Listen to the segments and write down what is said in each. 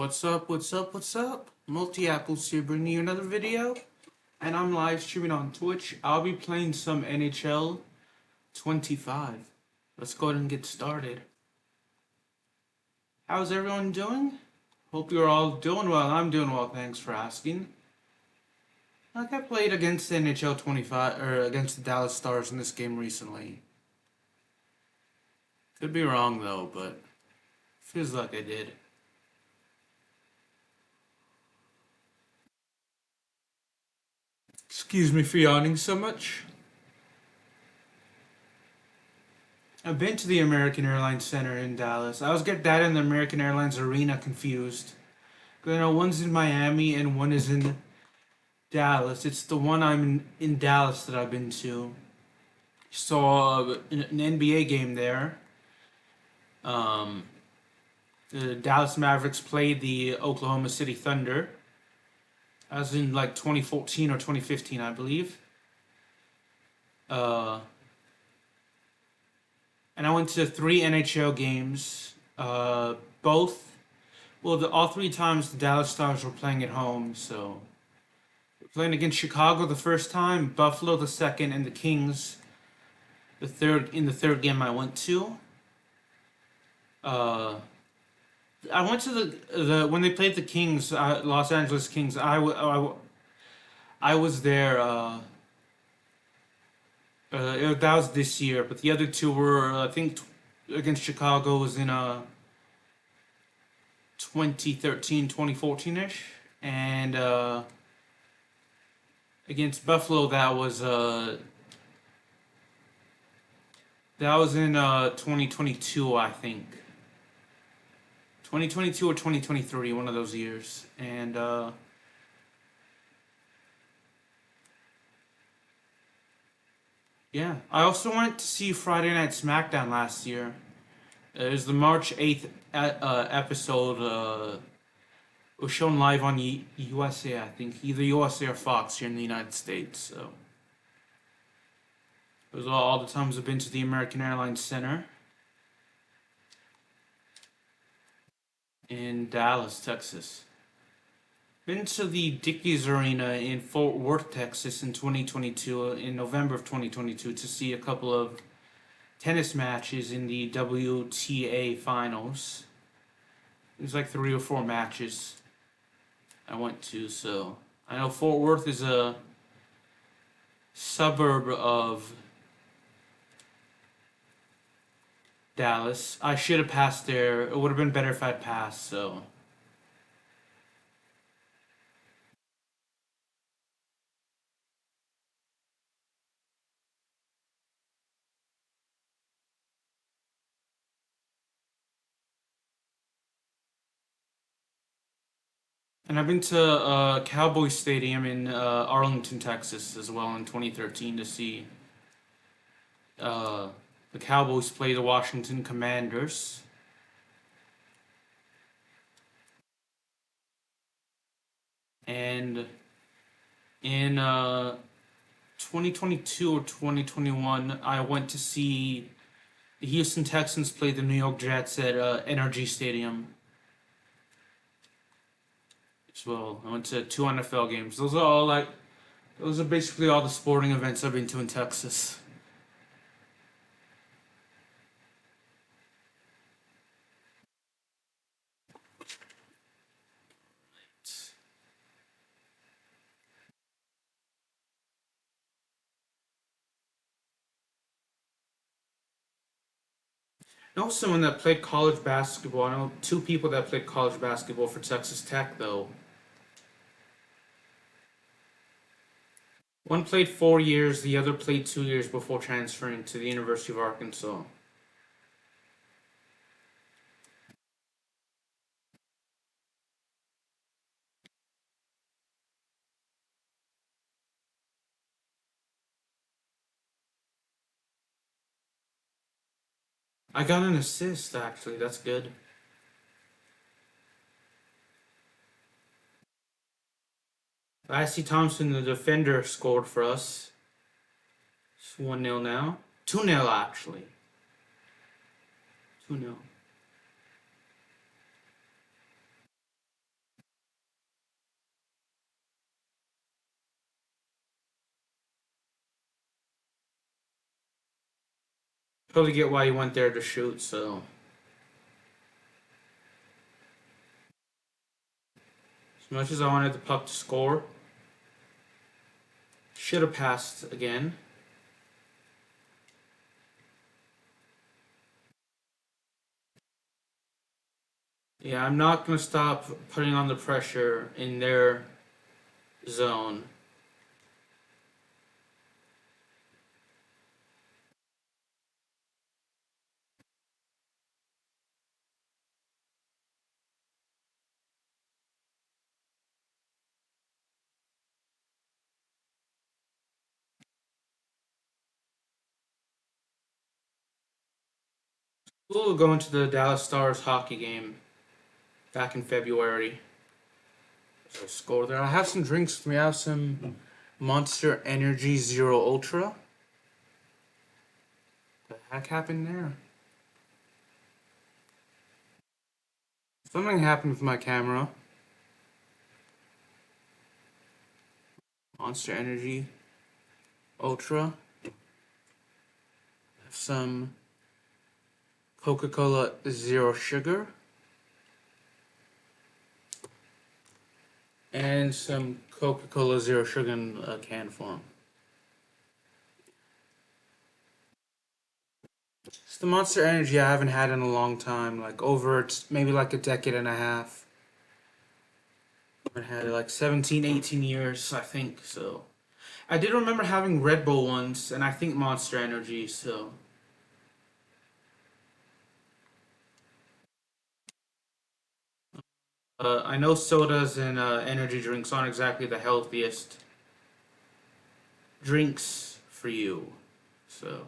What's up, what's up, what's up? Multi-Apples here bringing you another video. And I'm live streaming on Twitch. I'll be playing some NHL 25. Let's go ahead and get started. How's everyone doing? Hope you're all doing well. I'm doing well, thanks for asking. Like I played against the NHL 25, or against the Dallas Stars in this game recently. Could be wrong though, but feels like I did. Excuse me for yawning so much. I've been to the American Airlines Center in Dallas. I always get that and the American Airlines Arena confused. Because I know one's in Miami and one is in Dallas. It's the one in Dallas that I've been to. Saw an NBA game there. The Dallas Mavericks played the Oklahoma City Thunder. I was in like 2014 or 2015, I believe. And I went to 3 NHL games. All 3 times the Dallas Stars were playing at home. So, playing against Chicago the first time, Buffalo the second, and the Kings the third game I went to. I went to the when they played the Kings, Los Angeles Kings. I was there. That was this year, but the other 2 were I think against Chicago was in 2013, 2014-ish, and against Buffalo that was in 2022, I think. 2022 or 2023, one of those years. And yeah, I also went to see Friday Night SmackDown last year. It was the March 8th episode. It was shown live on USA, I think. Either USA or Fox here in the United States. So it was all the times I've been to the American Airlines Center in Dallas, Texas. Been to the Dickies Arena in Fort Worth, Texas in 2022, in November of 2022, to see a couple of tennis matches in the WTA finals. It was like 3 or 4 matches I went to, so I know Fort Worth is a suburb of Dallas. I should have passed there. It would have been better if I'd passed, so. And I've been to Cowboys Stadium in Arlington, Texas as well in 2013 to see the Cowboys play the Washington Commanders. And in 2022 or 2021, I went to see the Houston Texans play the New York Jets at NRG Stadium as well. I went to 2 NFL games. Those are basically all the sporting events I've been to in Texas. I know someone that played college basketball. I know 2 people that played college basketball for Texas Tech, though. One played 4 years, the other played 2 years before transferring to the University of Arkansas. I got an assist, actually. That's good. Lassie Thompson, the defender, scored for us. It's 1-0 now. 2-0, actually. 2-0. Totally get why you went there to shoot, so. As much as I wanted the puck to score, should have passed again. Yeah, I'm not going to stop putting on the pressure in their zone. We'll go into the Dallas Stars hockey game back in February. So score there. I have some drinks. We have some Monster Energy Zero Ultra. What the heck happened there? Something happened with my camera. Monster Energy Ultra. Have some Coca-Cola Zero Sugar. And some Coca-Cola Zero Sugar in can form. It's the Monster Energy I haven't had in a long time, like over maybe like a decade and a half. I haven't had it like 17, 18 years, I think, so. I did remember having Red Bull once, and I think Monster Energy, so. I know sodas and energy drinks aren't exactly the healthiest drinks for you, so.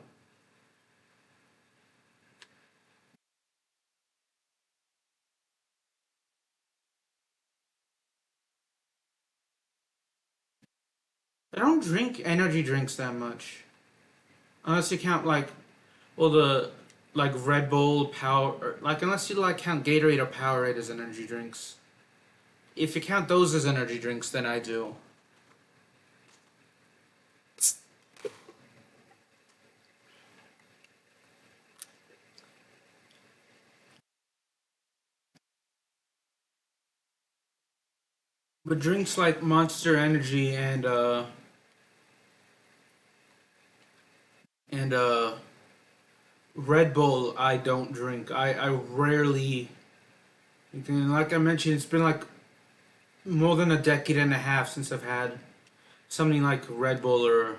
I don't drink energy drinks that much. Unless you count like, well, the like Red Bull, Power, like unless you like count Gatorade or Powerade as energy drinks. If you count those as energy drinks, then I do. But drinks like Monster Energy and Red Bull, I don't drink. I rarely. Like I mentioned, it's been like more than a decade and a half since I've had something like Red Bull or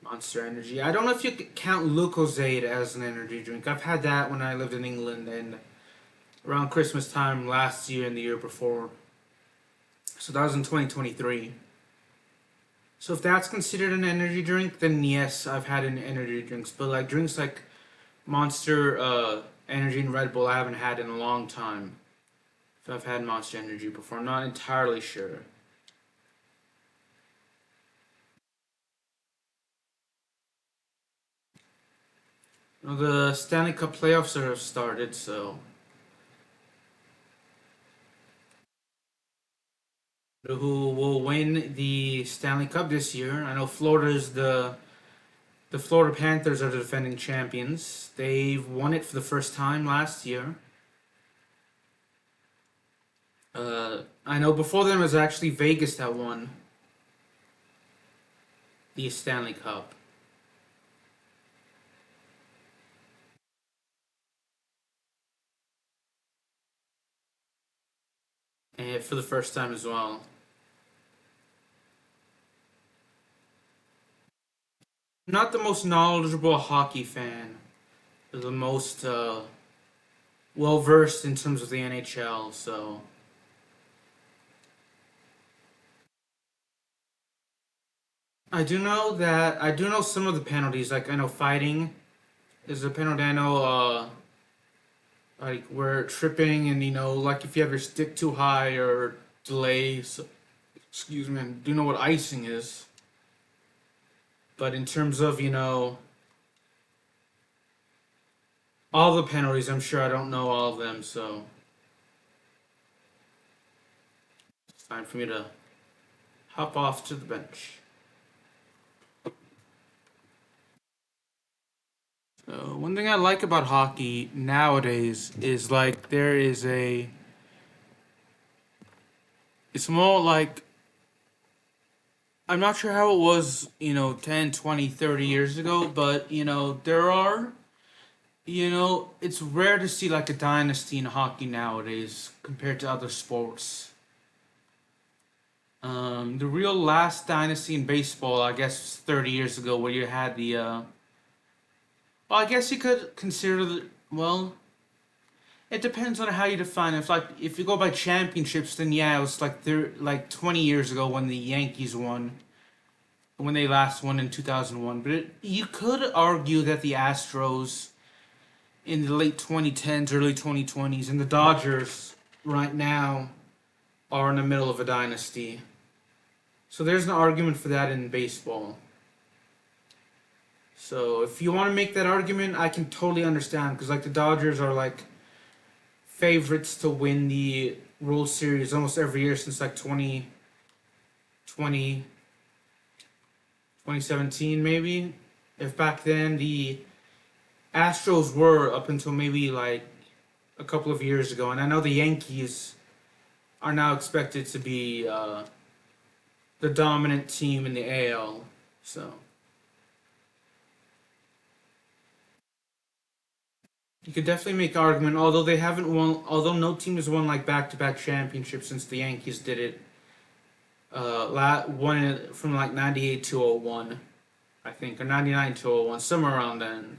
Monster Energy. I don't know if you could count Lucozade as an energy drink. I've had that when I lived in England and around Christmas time last year and the year before. So that was in 2023. So if that's considered an energy drink, then yes, I've had an energy drinks. But like drinks like Monster Energy and Red Bull, I haven't had in a long time. If I've had Monster Energy before, I'm not entirely sure. Well, the Stanley Cup playoffs have started, so who will win the Stanley Cup this year? I know Florida's the Florida Panthers are the defending champions. They've won it for the first time last year. I know before them it was actually Vegas that won the Stanley Cup. And for the first time as well. Not the most knowledgeable hockey fan, but the most well versed in terms of the NHL, so. I do know some of the penalties. Like I know fighting is a penalty. I know like where tripping and like if you have your stick too high or delay. So, excuse me. I do know what icing is. But in terms of all the penalties, I'm sure I don't know all of them. So it's time for me to hop off to the bench. One thing I like about hockey nowadays is like it's more like, I'm not sure how it was, 10, 20, 30 years ago, but, it's rare to see like a dynasty in hockey nowadays compared to other sports. The real last dynasty in baseball, I guess, was 30 years ago, where you had well, I guess you could consider well, it depends on how you define it. If you go by championships, then yeah, it was like 20 years ago when the Yankees won, when they last won in 2001. But you could argue that the Astros in the late 2010s, early 2020s, and the Dodgers right now are in the middle of a dynasty. So there's an argument for that in baseball. So if you want to make that argument, I can totally understand, because like the Dodgers are like favorites to win the World Series almost every year since like 2020, 2017 maybe. If back then the Astros were, up until maybe like a couple of years ago, and I know the Yankees are now expected to be the dominant team in the AL. So you could definitely make an argument, although they haven't won, although no team has won like back-to-back championships since the Yankees did it. Won it from like 98 to 01, I think, or 99 to 01, somewhere around then.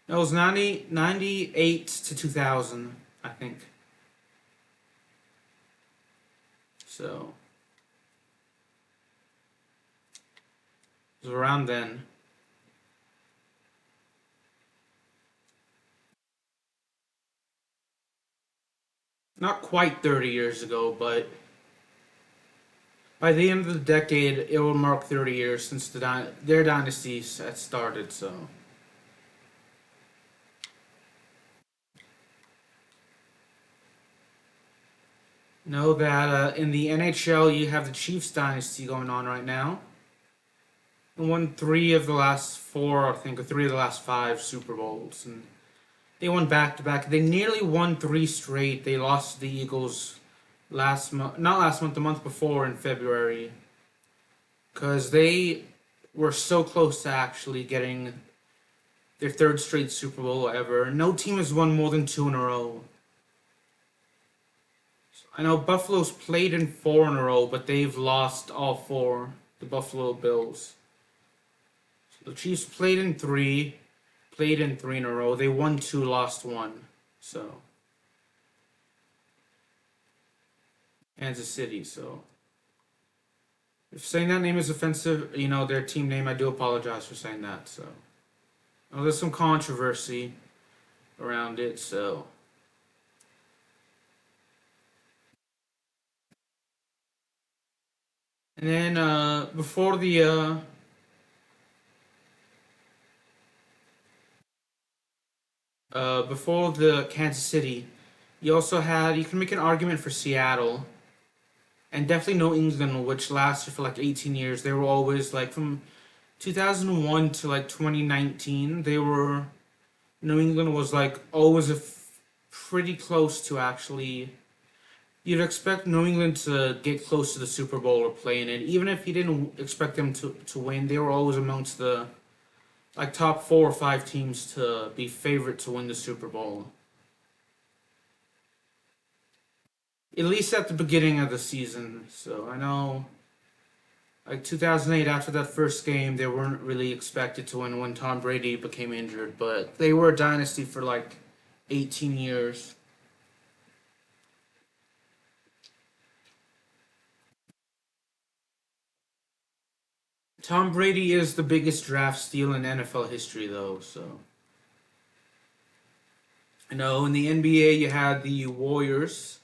No, it was 98 to 2000, I think. So it was around then. Not quite 30 years ago, but by the end of the decade, it will mark 30 years since their dynasty had started. So know that in the NHL, you have the Chiefs dynasty going on right now. They won three of the last four, I think, or three of the last five Super Bowls, and they won back to back. They nearly won three straight. They lost to the Eagles last month, not last month, the month before in February, because they were so close to actually getting their third straight Super Bowl ever. No team has won more than two in a row. I know Buffalo's played in four in a row, but they've lost all four. The Buffalo Bills. So the Chiefs played in three in a row. They won two, lost one. So Kansas City. So if saying that name is offensive, their team name, I do apologize for saying that. So there's some controversy around it. So and then before the Kansas City, you can make an argument for Seattle, and definitely New England, which lasted for like 18 years. They were always like from 2001 to like 2019. New England was like always pretty close to actually. You'd expect New England to get close to the Super Bowl or play in it, even if you didn't expect them to win. They were always amongst the like top four or five teams to be favorite to win the Super Bowl. At least at the beginning of the season. So I know, like 2008, after that first game, they weren't really expected to win when Tom Brady became injured, but they were a dynasty for like 18 years. Tom Brady is the biggest draft steal in NFL history, though. So I know in the NBA you had the Warriors,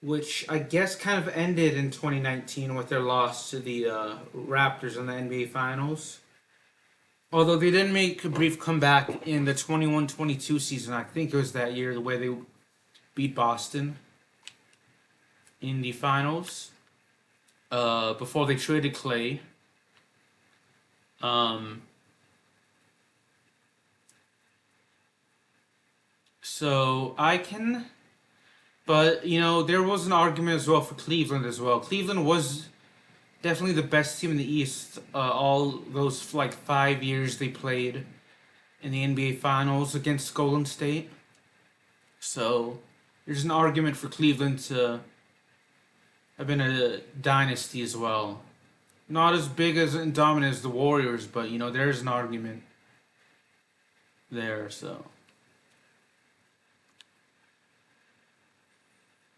which I guess kind of ended in 2019 with their loss to the Raptors in the NBA Finals. Although they didn't make a brief comeback in the 21-22 season, I think it was that year, the way they beat Boston in the finals before they traded Clay. Um, So I can, but there was an argument as well for Cleveland as well. Cleveland was definitely the best team in the East. All those like 5 years they played in the NBA Finals against Golden State. So there's an argument for Cleveland to have been a dynasty as well. Not as big as and dominant as the Warriors, but there's an argument there. So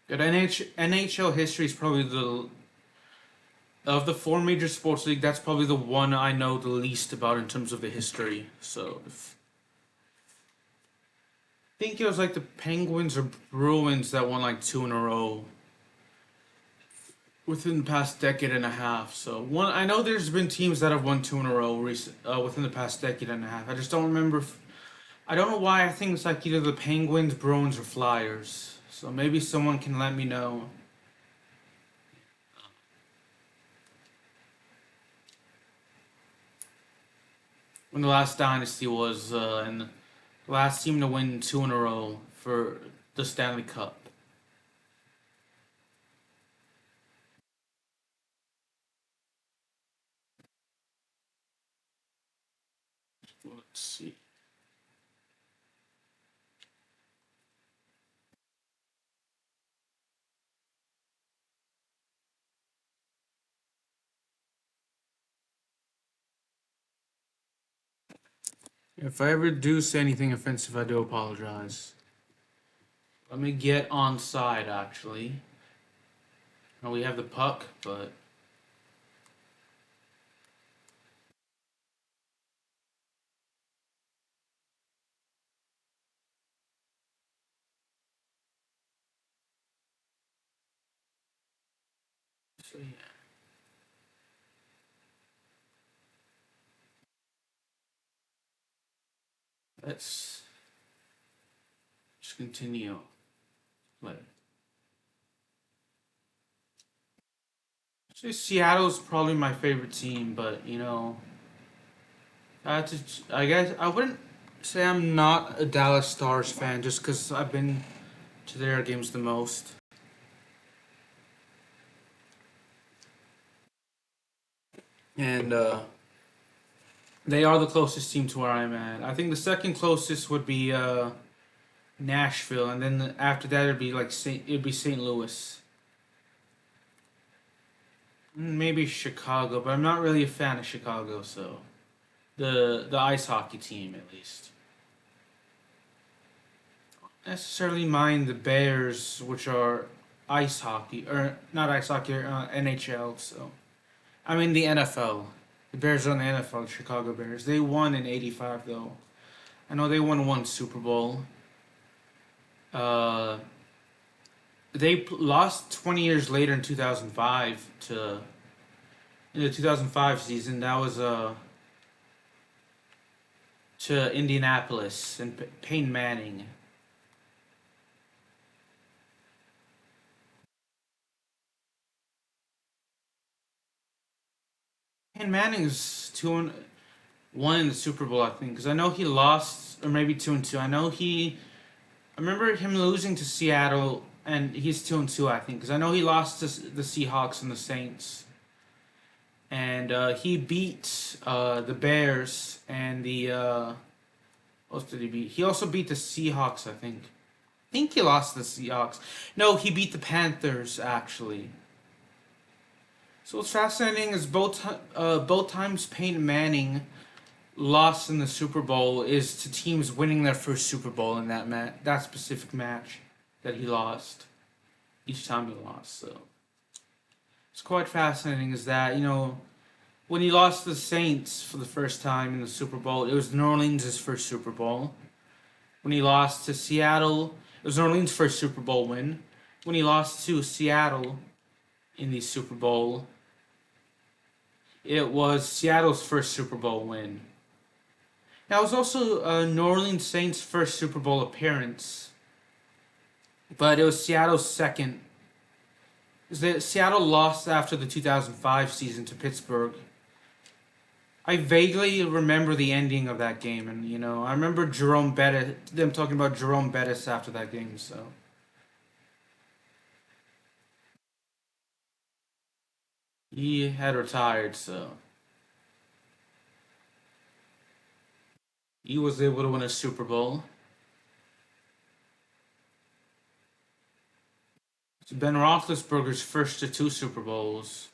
good NHL history is probably the of the four major sports league. That's probably the one I know the least about in terms of the history. So I think it was like the Penguins or Bruins that won like two in a row within the past decade and a half. So one, I know there's been teams that have won two in a row within the past decade and a half. I just don't remember. I don't know why. I think it's like either the Penguins, Bruins, or Flyers. So maybe someone can let me know. When the last dynasty was, and the last team to win two in a row for the Stanley Cup. Let's see. If I ever do say anything offensive, I do apologize. Let me get on side, actually. Oh, we have the puck, but... So, yeah. Let's just continue. But Seattle's probably my favorite team, but I guess I wouldn't say I'm not a Dallas Stars fan just because I've been to their games the most. And they are the closest team to where I'm at. I think the second closest would be Nashville, and then after that it'd be like it'd be St. Louis. Maybe Chicago, but I'm not really a fan of Chicago, so the ice hockey team at least. Necessarily mind the Bears, which are ice hockey or not ice hockey, NHL. So I mean the NFL. The Bears are in the NFL. The Chicago Bears. They won in '85 though. I know they won one Super Bowl. Uh, they lost 20 years later in 2005 to in the 2005 season. That was to Indianapolis and Peyton Manning. Peyton Manning's 2-1 in the Super Bowl, I think, because I know he lost, or maybe 2-2. I remember him losing to Seattle, and he's 2-2, I think, because I know he lost to the Seahawks and the Saints, and he beat the Bears and the what else did he beat? He also beat the Seahawks, I think. I think he lost to the Seahawks. No, he beat the Panthers actually. So what's fascinating is both times Peyton Manning lost in the Super Bowl is to teams winning their first Super Bowl in that specific match that he lost. Each time he lost, so it's quite fascinating. Is that when he lost to the Saints for the first time in the Super Bowl, it was New Orleans' first Super Bowl. When he lost to Seattle, it was New Orleans' first Super Bowl win. When he lost to Seattle in the Super Bowl, it was Seattle's first Super Bowl win. Now, it was also New Orleans Saints' first Super Bowl appearance, but it was Seattle's second. Seattle lost after the 2005 season to Pittsburgh, I vaguely remember the ending of that game, and I remember them talking about Jerome Bettis after that game. So he had retired, so he was able to win a Super Bowl. It's Ben Roethlisberger's first to two Super Bowls.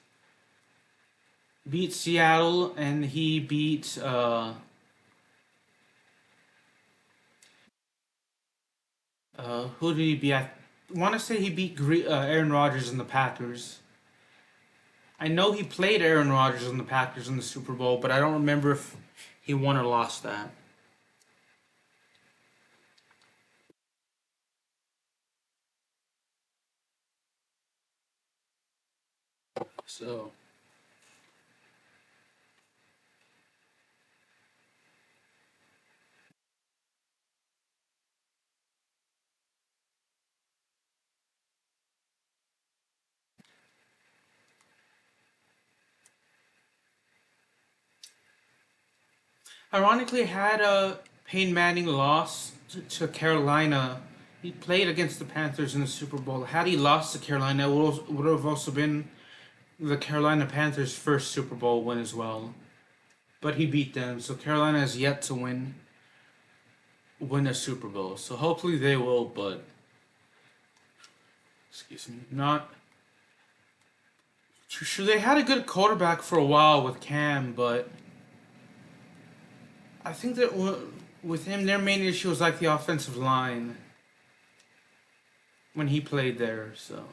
Beat Seattle, and he beat who did he beat? I want to say he beat Aaron Rodgers and the Packers. I know he played Aaron Rodgers and the Packers in the Super Bowl, but I don't remember if he won or lost that. So, ironically, had Peyton Manning lost to Carolina, he played against the Panthers in the Super Bowl. Had he lost to Carolina, it would have also been the Carolina Panthers' first Super Bowl win as well. But he beat them, so Carolina has yet to win a Super Bowl. So hopefully they will, but excuse me, not. Sure, they had a good quarterback for a while with Cam, but I think that with him, their main issue was like the offensive line when he played there. So,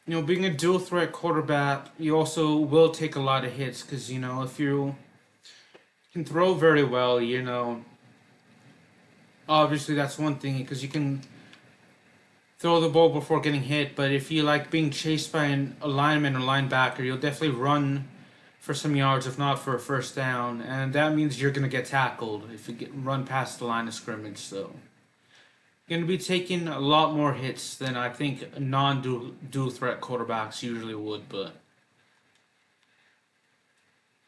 being a dual threat quarterback, you also will take a lot of hits because if you can throw very well, obviously that's one thing because you can throw the ball before getting hit. But if you like being chased by a lineman or linebacker, you'll definitely run for some yards, if not for a first down, and that means you're gonna get tackled if you get run past the line of scrimmage. So you're gonna be taking a lot more hits than I think non-dual threat quarterbacks usually would. But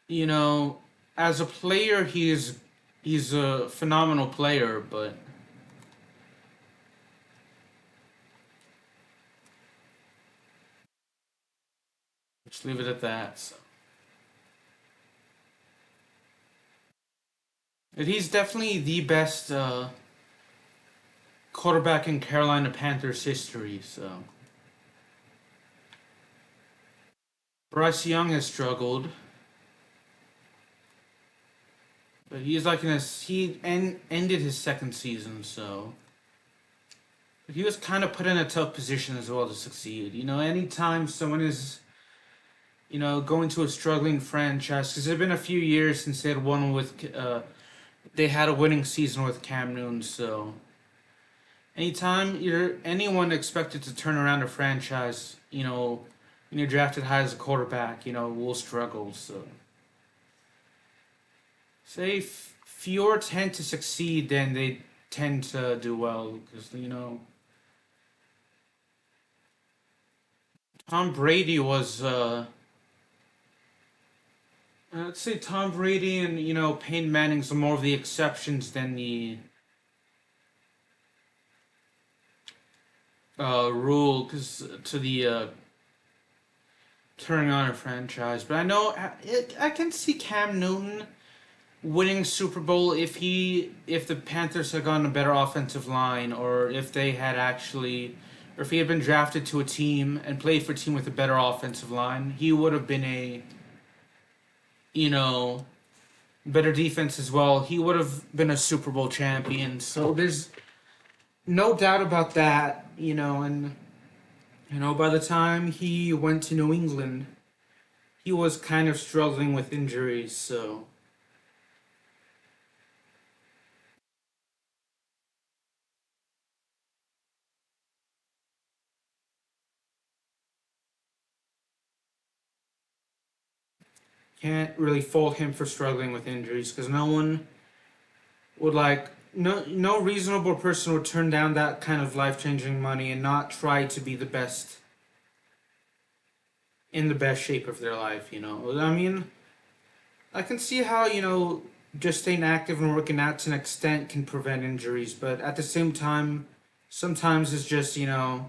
you know, as a player, he's a phenomenal player, but just leave it at that. So. But he's definitely the best quarterback in Carolina Panthers history. So Bryce Young has struggled, but he's like ended his second season, so he was kind of put in a tough position as well to succeed. Anytime someone is going to a struggling franchise, because it's been a few years since they had won with they had a winning season with Cam Newton, so anytime you're anyone expected to turn around a franchise, when you're drafted high as a quarterback, will struggle. So, say fewer tend to succeed than they tend to do well, because Tom Brady was. I'd say Tom Brady and Peyton Manning's are more of the exceptions than the rule, because to the turning on a franchise. But I know I can see Cam Newton winning Super Bowl if the Panthers had gotten a better offensive line, or if they had actually, or if he had been drafted to a team and played for a team with a better offensive line, he would have been a you know better defense as well. He would have been a Super Bowl champion. So there's no doubt about that. And by the time he went to New England, he was kind of struggling with injuries. So can't really fault him for struggling with injuries because no one would no reasonable person would turn down that kind of life changing money and not try to be the best in the best shape of their life. I mean, I can see how just staying active and working out to an extent can prevent injuries, but at the same time, sometimes it's just a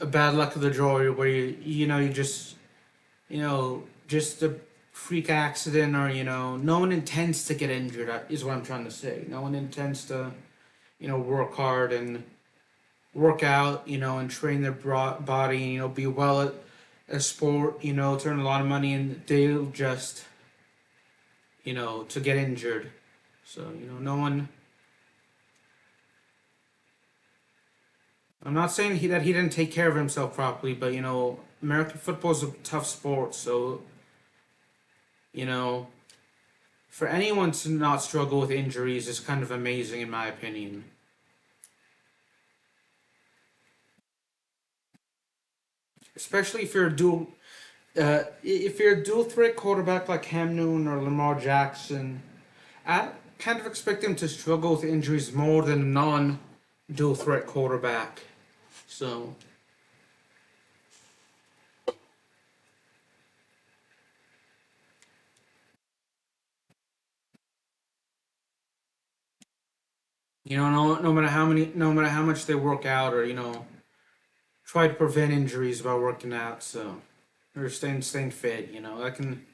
bad luck of the draw where you just just a freak accident, or no one intends to get injured, is what I'm trying to say. No one intends to work hard and work out, and train their body, be well at a sport, turn a lot of money, and they'll just to get injured. So no one. I'm not saying that he didn't take care of himself properly, but American football is a tough sport, so you know for anyone to not struggle with injuries is kind of amazing in my opinion. Especially if you're a dual threat quarterback like Cam Newton or Lamar Jackson, I kind of expect them to struggle with injuries more than a non dual threat quarterback. So no matter how much they work out, or try to prevent injuries by working out. So or staying fit. I can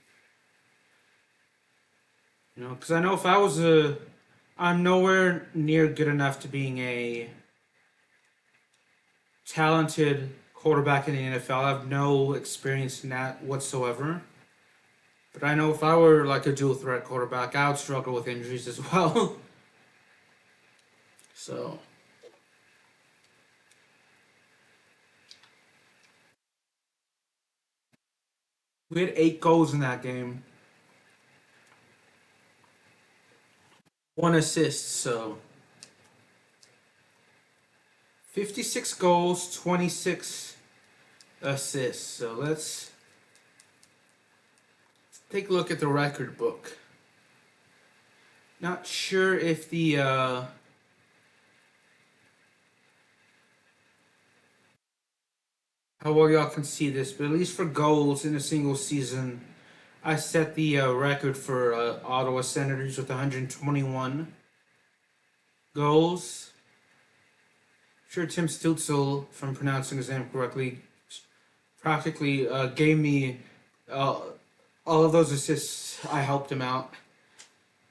because I know if I was I'm nowhere near good enough to being a talented quarterback in the NFL. I have no experience in that whatsoever. But I know if I were like a dual threat quarterback, I would struggle with injuries as well. So we had 8 goals in that game, 1 assist. So 56 goals, 26 assists. So let's take a look at the record book. Not sure if how well y'all can see this, but at least for goals in a single season, I set the record for Ottawa Senators with 121 goals. Sure, Tim Stutzel, if I'm pronouncing his name correctly, practically gave me uh, all of those assists. I helped him out.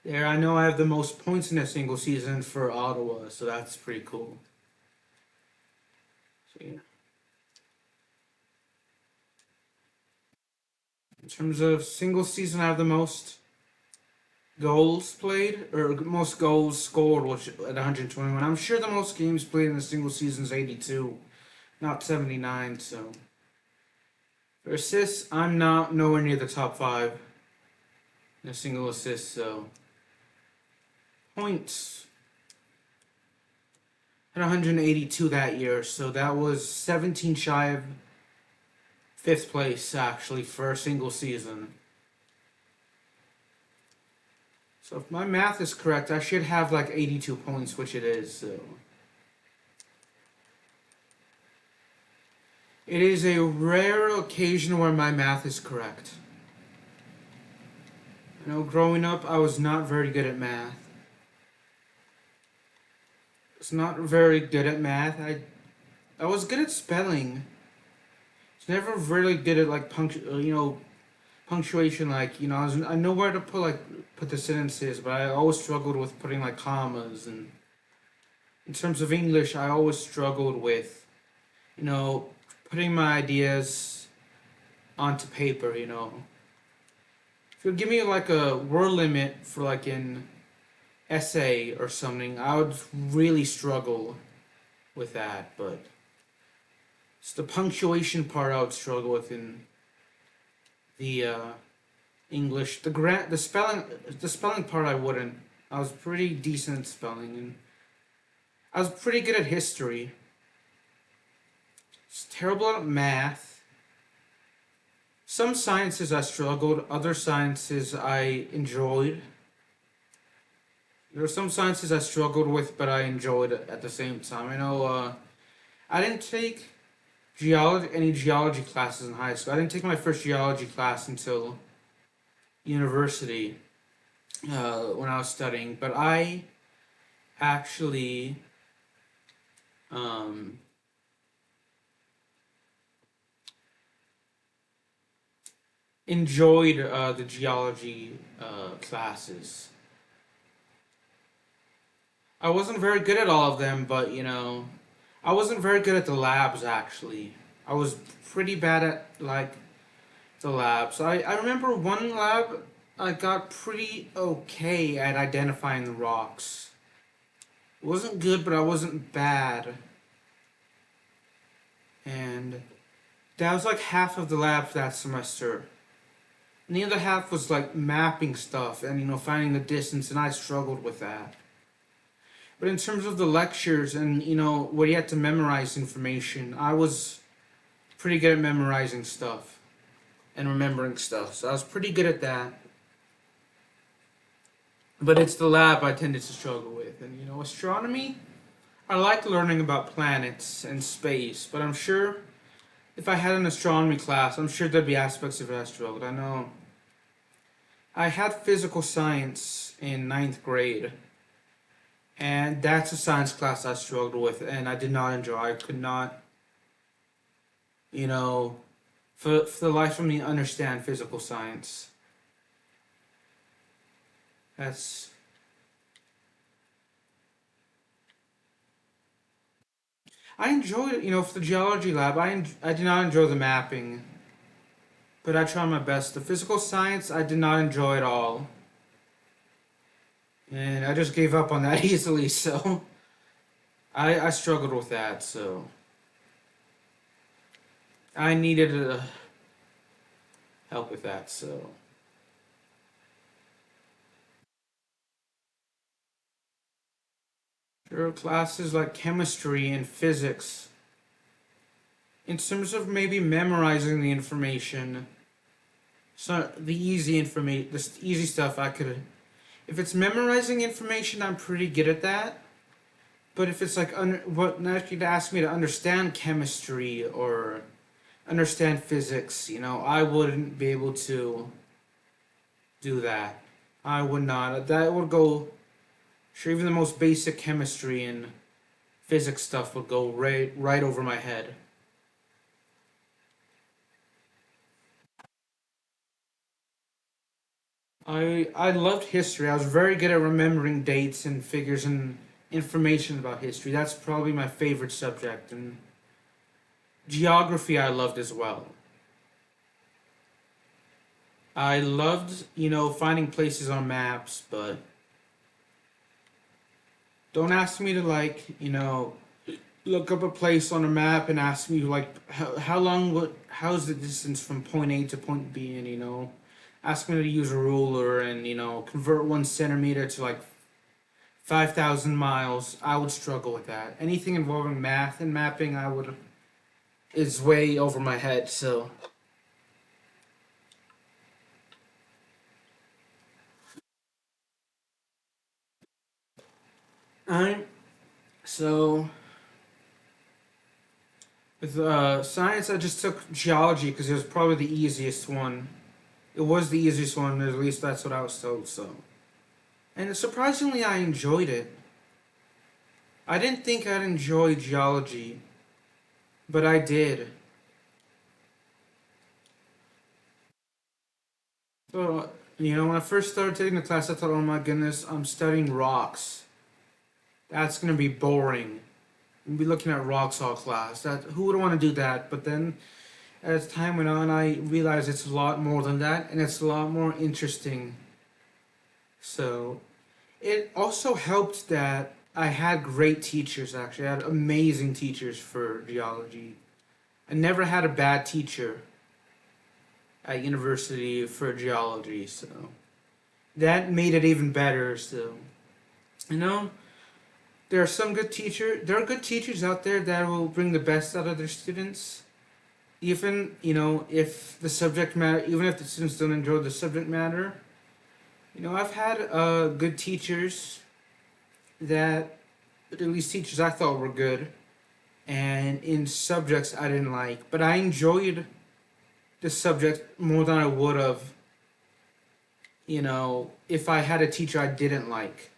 There, I know I have the most points in a single season for Ottawa, so that's pretty cool. So, yeah. In terms of single season, I have the most goals played, or most goals scored, which at 121. I'm sure the most games played in a single season is 82, not 79. So for assists, I'm not nowhere near the top five in a single assist. So points at 182 that year, so that was 17 shy of fifth place actually for a single season. So if my math is correct, I should have like 82 points, which it is. So it is a rare occasion where my math is correct. Growing up, I was not very good at math. I was not very good at math. I was good at spelling. I was never really good at like punctuation. Like I know where to put the sentences, but I always struggled with putting like commas. And in terms of English, I always struggled with putting my ideas onto paper. If you give me like a word limit for like an essay or something, I would really struggle with that. But it's the punctuation part I would struggle with in the English. The spelling part I wouldn't. I was pretty decent at spelling, and I was pretty good at history. It's terrible at math. Some sciences I struggled, other sciences I enjoyed. There were some sciences I struggled with, but I enjoyed it at the same time. I know I didn't take geology classes in high school. I didn't take my first geology class until university when I was studying, but I actually um, enjoyed the geology classes. I wasn't very good at all of them, but I wasn't very good at the labs actually. I was pretty bad at like the labs. I remember one lab I got pretty okay at identifying the rocks. It wasn't good, but I wasn't bad. And that was like half of the lab for that semester. And the other half was like mapping stuff and finding the distance, and I struggled with that. But in terms of the lectures and where you had to memorize information, I was pretty good at memorizing stuff and remembering stuff. So I was pretty good at that. But it's the lab I tended to struggle with. And astronomy, I like learning about planets and space, but I'm sure if I had an astronomy class, I'm sure there'd be aspects of it I struggled. I know I had physical science in ninth grade, and that's a science class I struggled with, and I did not enjoy. I could not, you know, for the life of me, understand physical science. That's I enjoyed it, for the geology lab. I did not enjoy the mapping, but I tried my best. The physical science, I did not enjoy at all, and I just gave up on that easily. So I struggled with that. So I needed help with that. So there are classes like chemistry and physics. In terms of maybe memorizing the information, so the easy stuff I could. If it's memorizing information, I'm pretty good at that. But if it's like what now if you'd ask me to understand chemistry or understand physics, I wouldn't be able to do that. I would not. That would go. Sure, even the most basic chemistry and physics stuff would go right over my head. I loved history. I was very good at remembering dates and figures and information about history. That's probably my favorite subject. And geography I loved as well. I loved, finding places on maps, but don't ask me to look up a place on a map and ask me like how's the distance from point A to point B, and ask me to use a ruler and convert 1 centimeter to like 5,000 miles. I would struggle with that. Anything involving math and mapping, I would is way over my head. So I so with science, I just took geology because it was probably the easiest one. It was the easiest one, at least that's what I was told. So, and surprisingly, I enjoyed it. I didn't think I'd enjoy geology, but I did. So, when I first started taking the class, I thought, oh my goodness, I'm studying rocks. That's gonna be boring. I'm be looking at rocks all class. That who would want to do that? But then, as time went on, I realized it's a lot more than that, and it's a lot more interesting. So, it also helped that I had great teachers. Actually, I had amazing teachers for geology. I never had a bad teacher at university for geology, so that made it even better. So, you know, there are good teachers out there that will bring the best out of their students. Even, if the subject matter, even if the students don't enjoy the subject matter. I've had good teachers that, at least teachers I thought were good, and in subjects I didn't like, but I enjoyed the subject more than I would have, if I had a teacher I didn't like.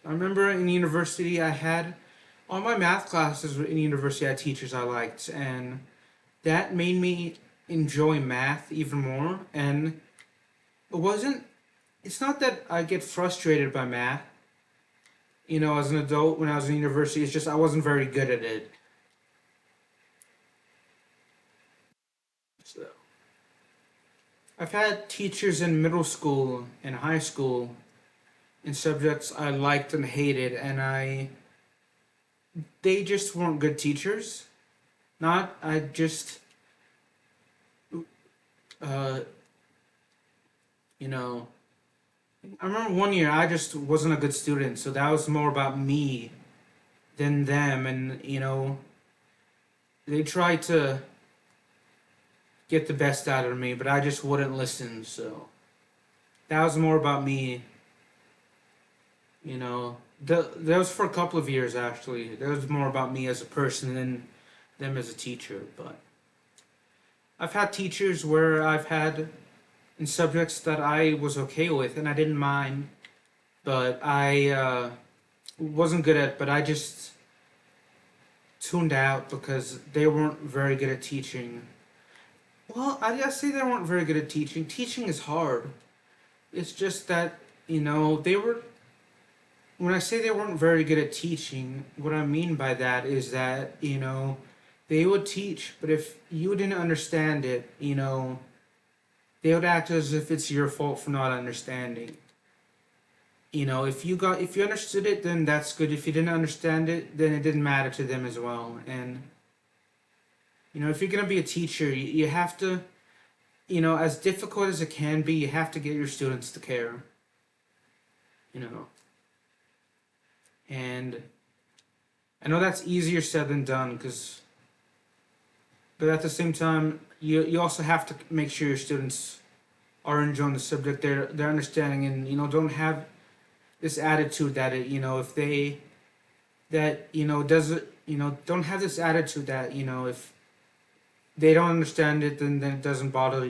I remember in university I had all my math classes in university I had teachers I liked, and that made me enjoy math even more. And it wasn't, it's not that I get frustrated by math, as an adult when I was in university. It's just I wasn't very good at it. So I've had teachers in middle school and high school in subjects I liked and hated, and they just weren't good teachers. Not, I just, uh, you know, I remember one year I just wasn't a good student, so that was more about me than them, and they tried to get the best out of me, but I just wouldn't listen, so that was more about me, That was for a couple of years actually. That was more about me as a person than them as a teacher, but I've had teachers where I've had in subjects that I was okay with and I didn't mind, but I wasn't good at, but I just tuned out because they weren't very good at teaching. Well, I guess say they weren't very good at teaching. Teaching is hard. It's just that, they were. When I say they weren't very good at teaching, what I mean by that is that, they would teach, but if you didn't understand it, they would act as if it's your fault for not understanding. If you understood it, then that's good. If you didn't understand it, then it didn't matter to them as well. And if you're gonna be a teacher, you have to, as difficult as it can be, you have to get your students to care. You know, and I know that's easier said than done, but at the same time, you also have to make sure your students are enjoying the subject, they're understanding, and don't have this attitude that if they that does it, don't have this attitude that if they don't understand it, then it doesn't bother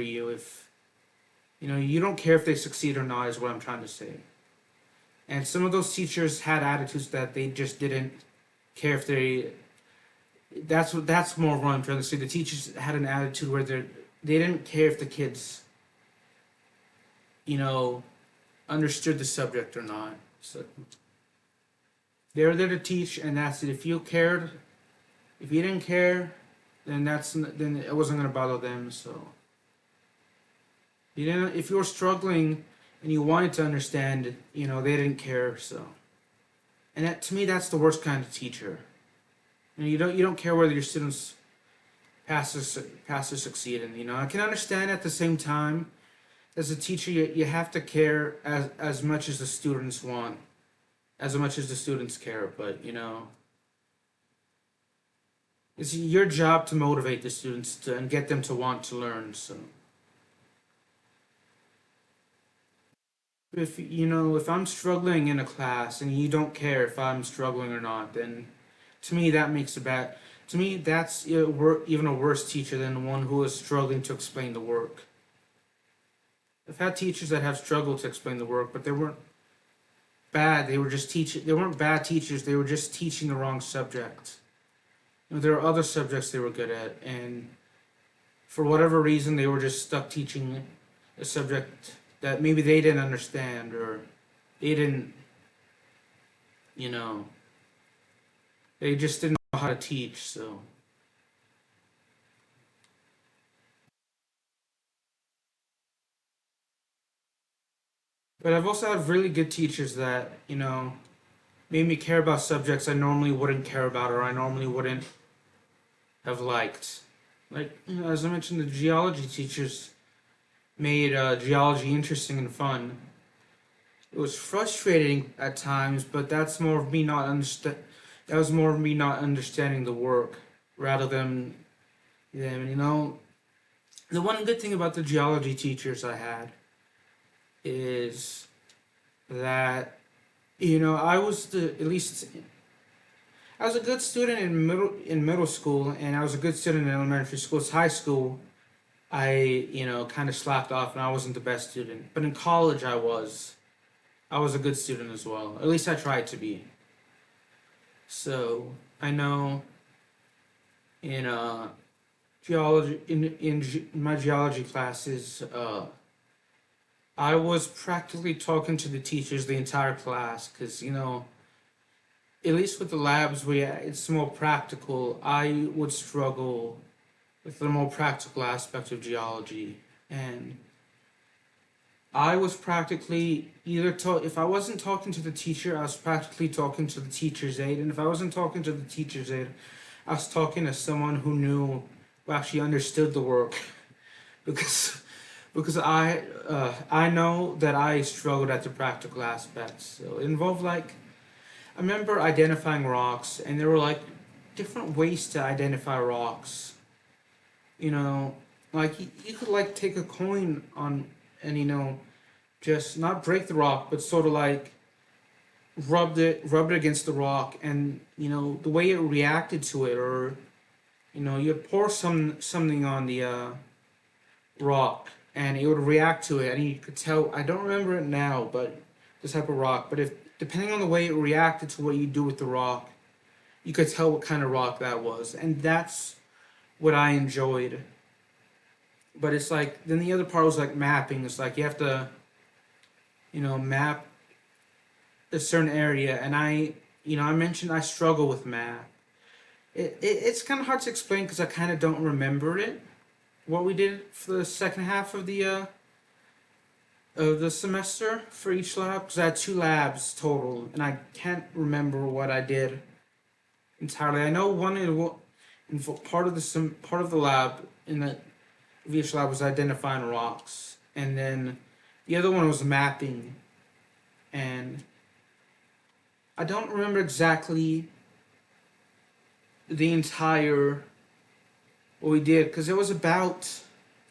you. If you don't care if they succeed or not is what I'm trying to say. And some of those teachers had attitudes that they just didn't care if they. That's more of what I'm trying to say. The teachers had an attitude where they didn't care if the kids, you know, understood the subject or not. So they were there to teach, and that's it. If you cared, if you didn't care, then it wasn't gonna bother them. So if you were struggling and you wanted to understand, they didn't care. So, and that, to me, that's the worst kind of teacher. You don't care whether your students pass or succeed, and I can understand at the same time, as a teacher, you have to care as much as the students want, as much as the students care. But it's your job to motivate the students and get them to want to learn. So if I'm struggling in a class and you don't care if I'm struggling or not, then to me that makes it bad. To me, that's even a worse teacher than the one who is struggling to explain the work. I've had teachers that have struggled to explain the work, but they weren't bad. They were just teaching. They weren't bad teachers. They were just teaching the wrong subject. There were other subjects they were good at, and for whatever reason, they were just stuck teaching a subject that maybe they didn't understand, or they didn't, you know, they just didn't know how to teach. So, but I've also had really good teachers that made me care about subjects I normally wouldn't care about, or I normally wouldn't have liked. Like, as I mentioned, the geology teachers made geology interesting and fun. It was frustrating at times, but that's more of me not understand. That was more of me not understanding the work rather than them. The one good thing about the geology teachers I had is that I was the at least I was a good student in middle school, and I was a good student in elementary school. It's high school. I kind of slacked off, and I wasn't the best student. But in college, I was. I was a good student as well. At least I tried to be. So I know in geology in my geology classes, I was practically talking to the teachers the entire class because at least with the labs where it's more practical, I would struggle with the more practical aspect of geology, and I was practically if I wasn't talking to the teacher, I was practically talking to the teacher's aide, and if I wasn't talking to the teacher's aide, I was talking to someone who knew, who actually understood the work, because I know that I struggled at the practical aspects. So it involved like I remember identifying rocks, and there were like different ways to identify rocks. You know, like you could like take a coin on and just not break the rock, but sort of like rub it against the rock, and the way it reacted to it, or you'd pour something on the rock, and it would react to it, and you could tell. I don't remember it now, but this type of rock. But if depending on the way it reacted to what you do with the rock, you could tell what kind of rock that was, and that's what I enjoyed. But it's like then the other part was like mapping. It's like you have to map a certain area, and I mentioned I struggle with math. It's kind of hard to explain because I kind of don't remember it. What we did for the second half of the semester for each lab, because I had two labs total, and I can't remember what I did entirely. I know in part of the lab in the each lab was identifying rocks, and then the other one was mapping, and I don't remember exactly the entire what we did because it was about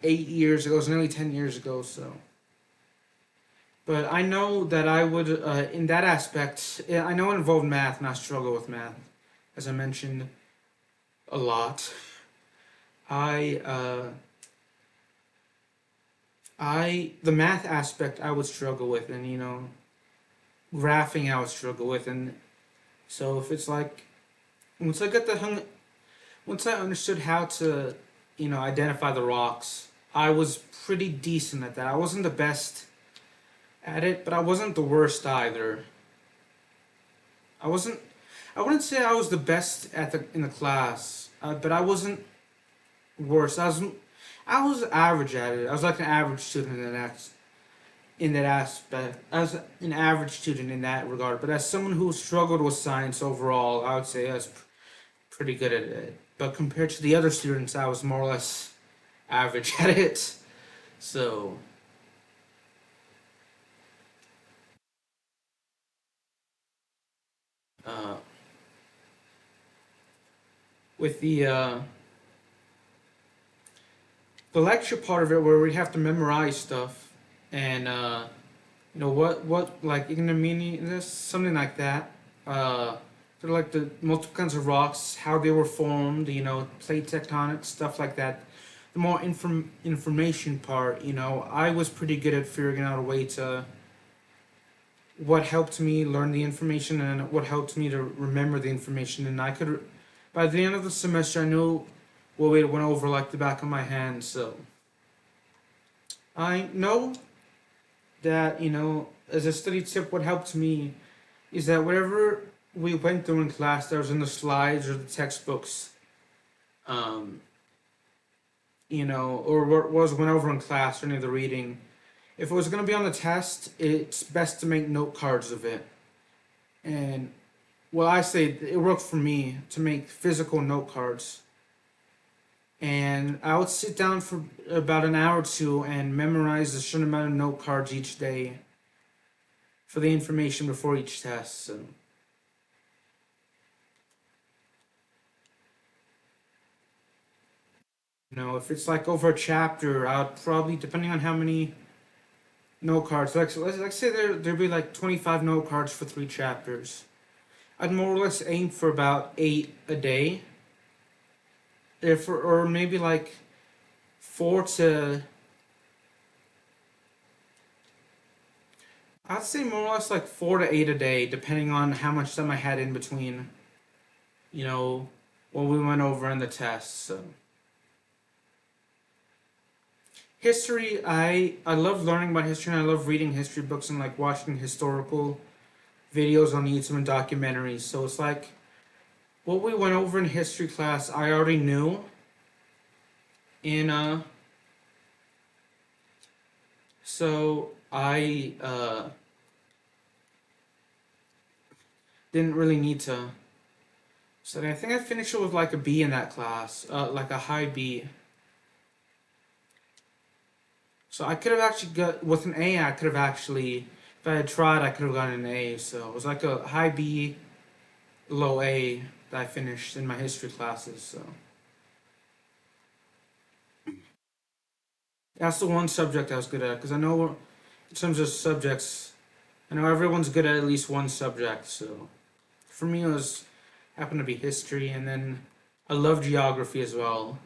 8 years ago. It was nearly 10 years ago. So, but I know that I would in that aspect. I know it involved math, and I struggle with math, as I mentioned a lot. I the math aspect I would struggle with, and graphing I would struggle with, and so if it's like once I got the hung once I understood how to, identify the rocks, I was pretty decent at that. I wasn't the best at it, but I wasn't the worst either. I wasn't. I wouldn't say I was the best at the in the class, but I wasn't worse. I was average at it. I was like an average student in that aspect. I was an average student in that regard. But as someone who struggled with science overall, I would say I was pretty good at it. But compared to the other students, I was more or less average at it. So, uh, with the lecture part of it, where we have to memorize stuff, and what like ignominy, something like that. They're like the multiple kinds of rocks, how they were formed, plate tectonics, stuff like that. The more information part, I was pretty good at figuring out a way to what helped me learn the information and what helped me to remember the information. And I could, by the end of the semester, I knew what it went over like the back of my hand. So I know that, as a study tip, what helped me is that whatever we went through in class that was in the slides or the textbooks, um, or what was went over in class or any of the reading, if it was going to be on the test, it's best to make note cards of it. And well, I say it worked for me to make physical note cards. And I would sit down for about an hour or two and memorize a certain amount of note cards each day for the information before each test. So, if it's like over a chapter, I would probably, depending on how many note cards, like so let's say there'd be like 25 note cards for 3 chapters. I'd more or less aim for about 8 a day, if or maybe like 4 to. I'd say more or less like 4 to 8 a day, depending on how much time I had in between. You know, what we went over in the test. So history, I love learning about history, and I love reading history books and like watching historical videos on YouTube and documentaries. So it's like what we went over in history class, I already knew. In so I didn't really need to. So I think I finished it with like a B in that class, like a high B. So I could have actually got with an A. I could have actually, if I had tried, I could have gotten an A. So it was like a high B, low A that I finished in my history classes. So that's the one subject I was good at, because I know in terms of subjects, I know everyone's good at least one subject. So for me, it was happened to be history, and then I love geography as well.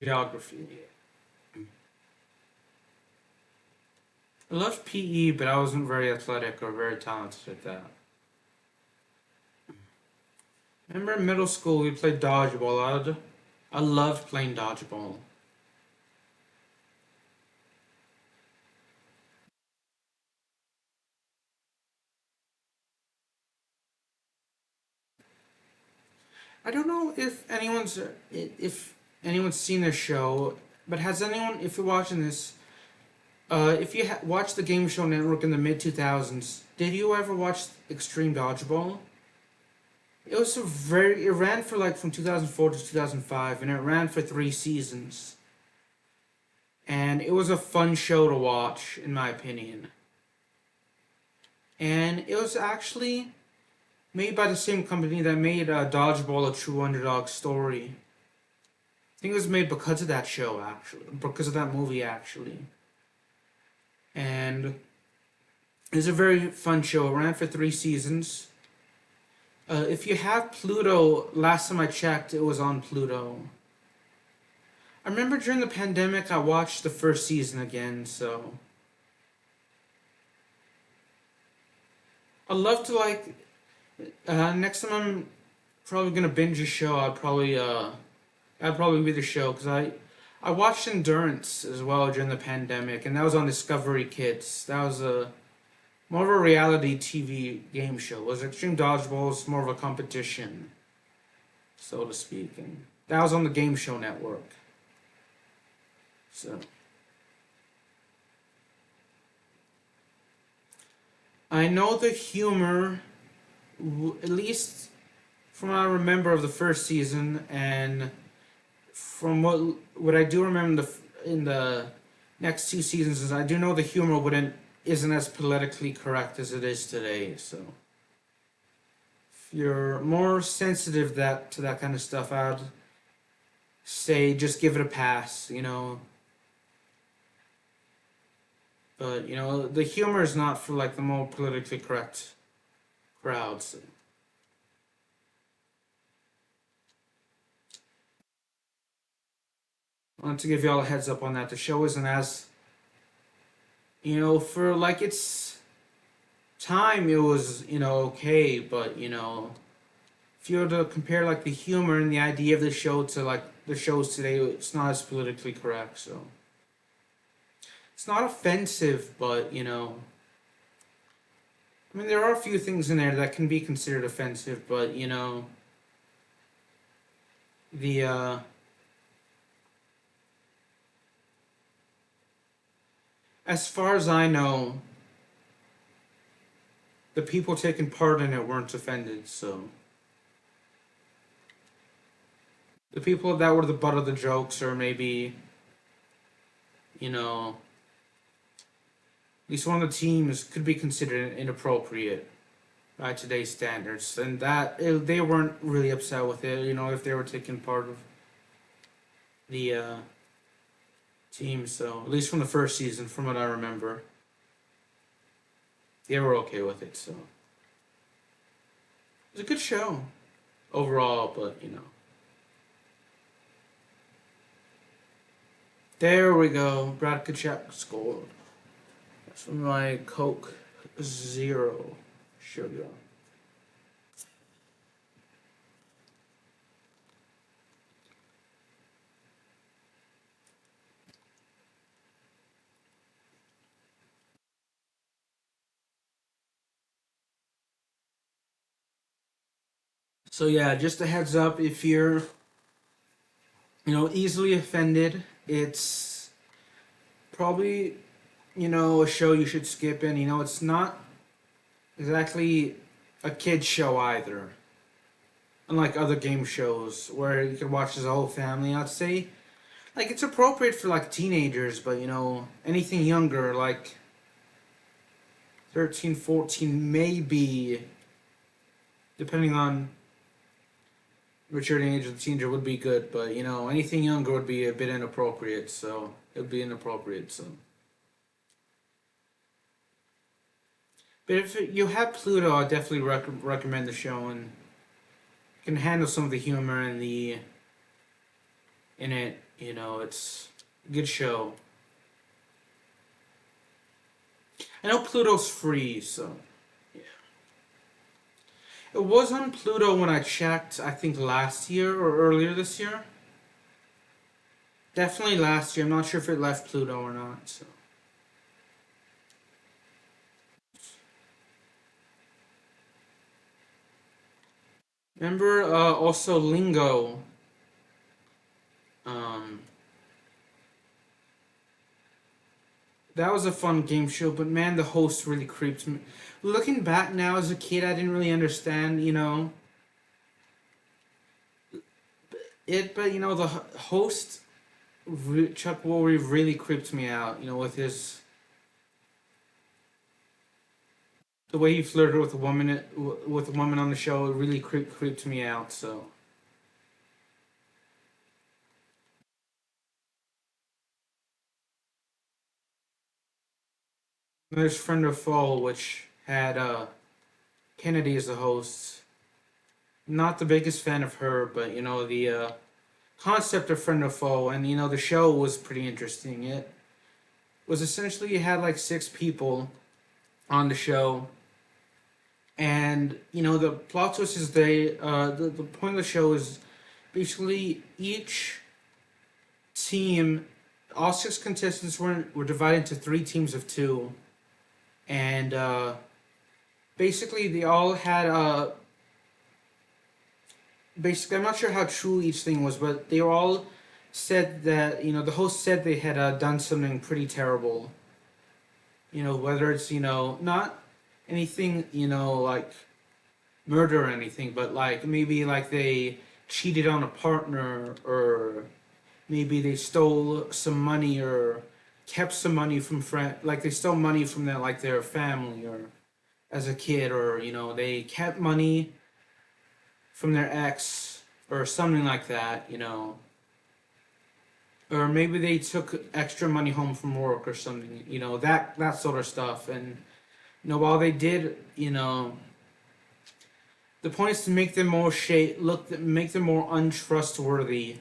Geography. I loved PE, but I wasn't very athletic or very talented at that. Remember in middle school we played dodgeball. I loved playing dodgeball. I don't know if anyone's seen this show, but has anyone, if you're watching this, if you watched the Game Show Network in the mid 2000s, did you ever watch Extreme Dodgeball? It ran for like from 2004 to 2005, and it ran for 3 seasons. And it was a fun show to watch, in my opinion. And it was actually made by the same company that made Dodgeball: A True Underdog Story. I think it was made because of that show, actually, because of that movie, actually. And it was a very fun show. It ran for 3 seasons. If you have Pluto, last time I checked, it was on Pluto. I remember during the pandemic, I watched the first season again, so I'd love to like. Next time I'm probably gonna binge a show. That'd probably be the show, because I watched Endurance as well during the pandemic, and that was on Discovery Kids. That was a more of a reality TV game show. It was Extreme Dodgeball was more of a competition, so to speak, and that was on the Game Show Network. So I know the humor, at least from what I remember of the first season, and from what I do remember in the next 2 seasons, is I do know the humor wouldn't isn't as politically correct as it is today. So if you're more sensitive that to that kind of stuff, I'd say just give it a pass. But the humor is not for like the more politically correct crowds. I want to give y'all a heads up on that. The show isn't as for like its time, it was okay, but if you were to compare like the humor and the idea of the show to like the shows today, it's not as politically correct. So it's not offensive, but I mean, there are a few things in there that can be considered offensive, but the as far as I know, the people taking part in it weren't offended. So the people that were the butt of the jokes, or maybe at least one of the teams, could be considered inappropriate by today's standards, and they weren't really upset with it. If they were taking part of the team. So at least from the first season, from what I remember. they were okay with it. So it was a good show overall, but there we go. Brad Kachuk scored. That's from my Coke Zero sugar. So yeah, just a heads up if you're easily offended, it's probably a show you should skip. And it's not exactly a kid's show either. Unlike other game shows where you can watch as a whole family, I'd say like it's appropriate for like teenagers, but anything younger like 13, 14, maybe, depending on maturity age of the teenager, would be good. But anything younger would be a bit inappropriate. So it would be inappropriate. So, but if you have Pluto, I definitely recommend the show, and can handle some of the humor and the in it. It's a good show. I know Pluto's free, so yeah. It was on Pluto when I checked. I think last year or earlier this year. Definitely last year. I'm not sure if it left Pluto or not. So. Remember also Lingo. Um, that was a fun game show, but man, the host really creeped me. Looking back now as a kid, I didn't really understand, it, but the host, Chuck Woolery, really creeped me out, with his the way he flirted with a woman on the show. It really creeped me out. So there's Friend or Foe, which had Kennedy as the host. Not the biggest fan of her, but the concept of Friend or Foe, and the show was pretty interesting. It was essentially, you had like six people on the show, and the plot twist is the point of the show is basically each team, all six contestants were divided into three teams of two, and basically they all had basically, I'm not sure how true each thing was, but they were all said that the host said they had done something pretty terrible. Whether it's not anything like murder or anything, but like maybe like they cheated on a partner, or maybe they stole some money, or kept some money from like they stole money from their family, or as a kid, or they kept money from their ex or something like that, or maybe they took extra money home from work or something, that sort of stuff. And while they did, the point is to make them more make them more untrustworthy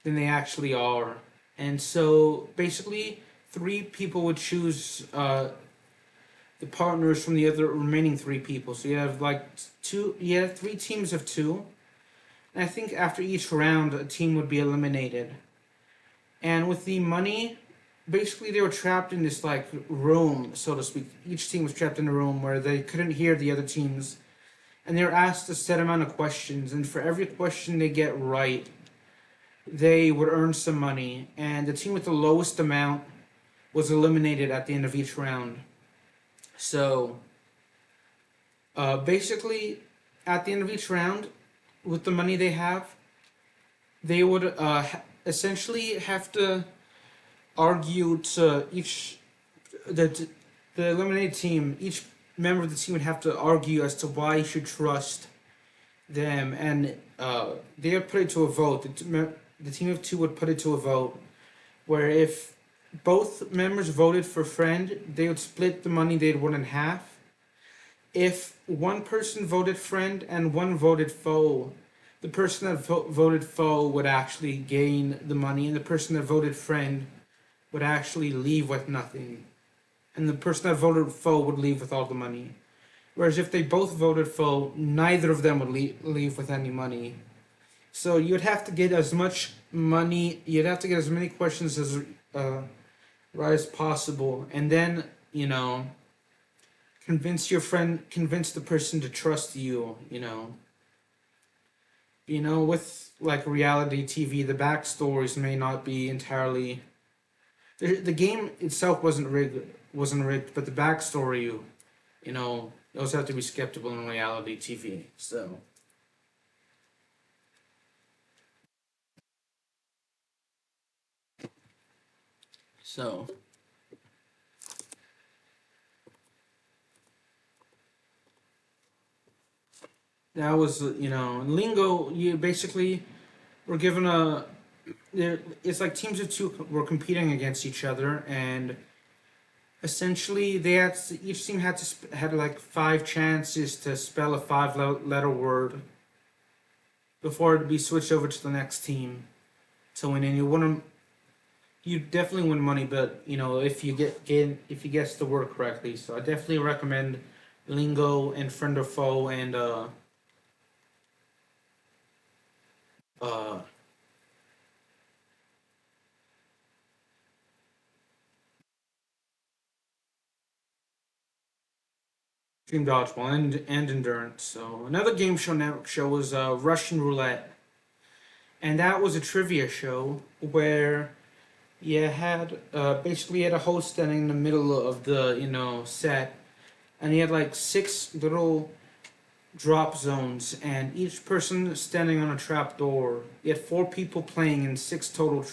than they actually are. And so basically, three people would choose the partners from the other remaining three people. So you have like three teams of two. And I think after each round, a team would be eliminated. And with the money, basically they were trapped in this like room, so to speak. Each team was trapped in a room where they couldn't hear the other teams. And they were asked a set amount of questions. And for every question they get right, they would earn some money. And the team with the lowest amount was eliminated at the end of each round. So, basically, at the end of each round, with the money they have, they would essentially have to argue to the eliminated team. Each member of the team would have to argue as to why you should trust them, and they would put it to a vote. The team of two would put it to a vote, where if both members voted for friend, they would split the money they'd won in half. If one person voted friend and one voted foe, the person that voted foe would actually gain the money, and the person that voted friend would actually leave with nothing. And the person that voted foe would leave with all the money. Whereas if they both voted foe, neither of them would leave with any money. So you'd have to get as much money, you'd have to get as many questions as right as possible, and then, convince the person to trust you, with like reality TV, the backstories may not be entirely. The game itself wasn't rigged, but the backstory, you also have to be skeptical in reality TV. So that was, lingo. You basically were given a. It's like teams of two were competing against each other, and essentially each team had like 5 chances to spell a five-letter word before it would be switched over to the next team to win. And you definitely win money, but if if you guess the word correctly. So I definitely recommend lingo and friend or foe and uh Dream Dodgeball and Endurance. So another game show network show was Russian Roulette, and that was a trivia show where you had basically you had a host standing in the middle of the set, and he had like 6 little drop zones, and each person standing on a trap door. You had 4 people playing in six total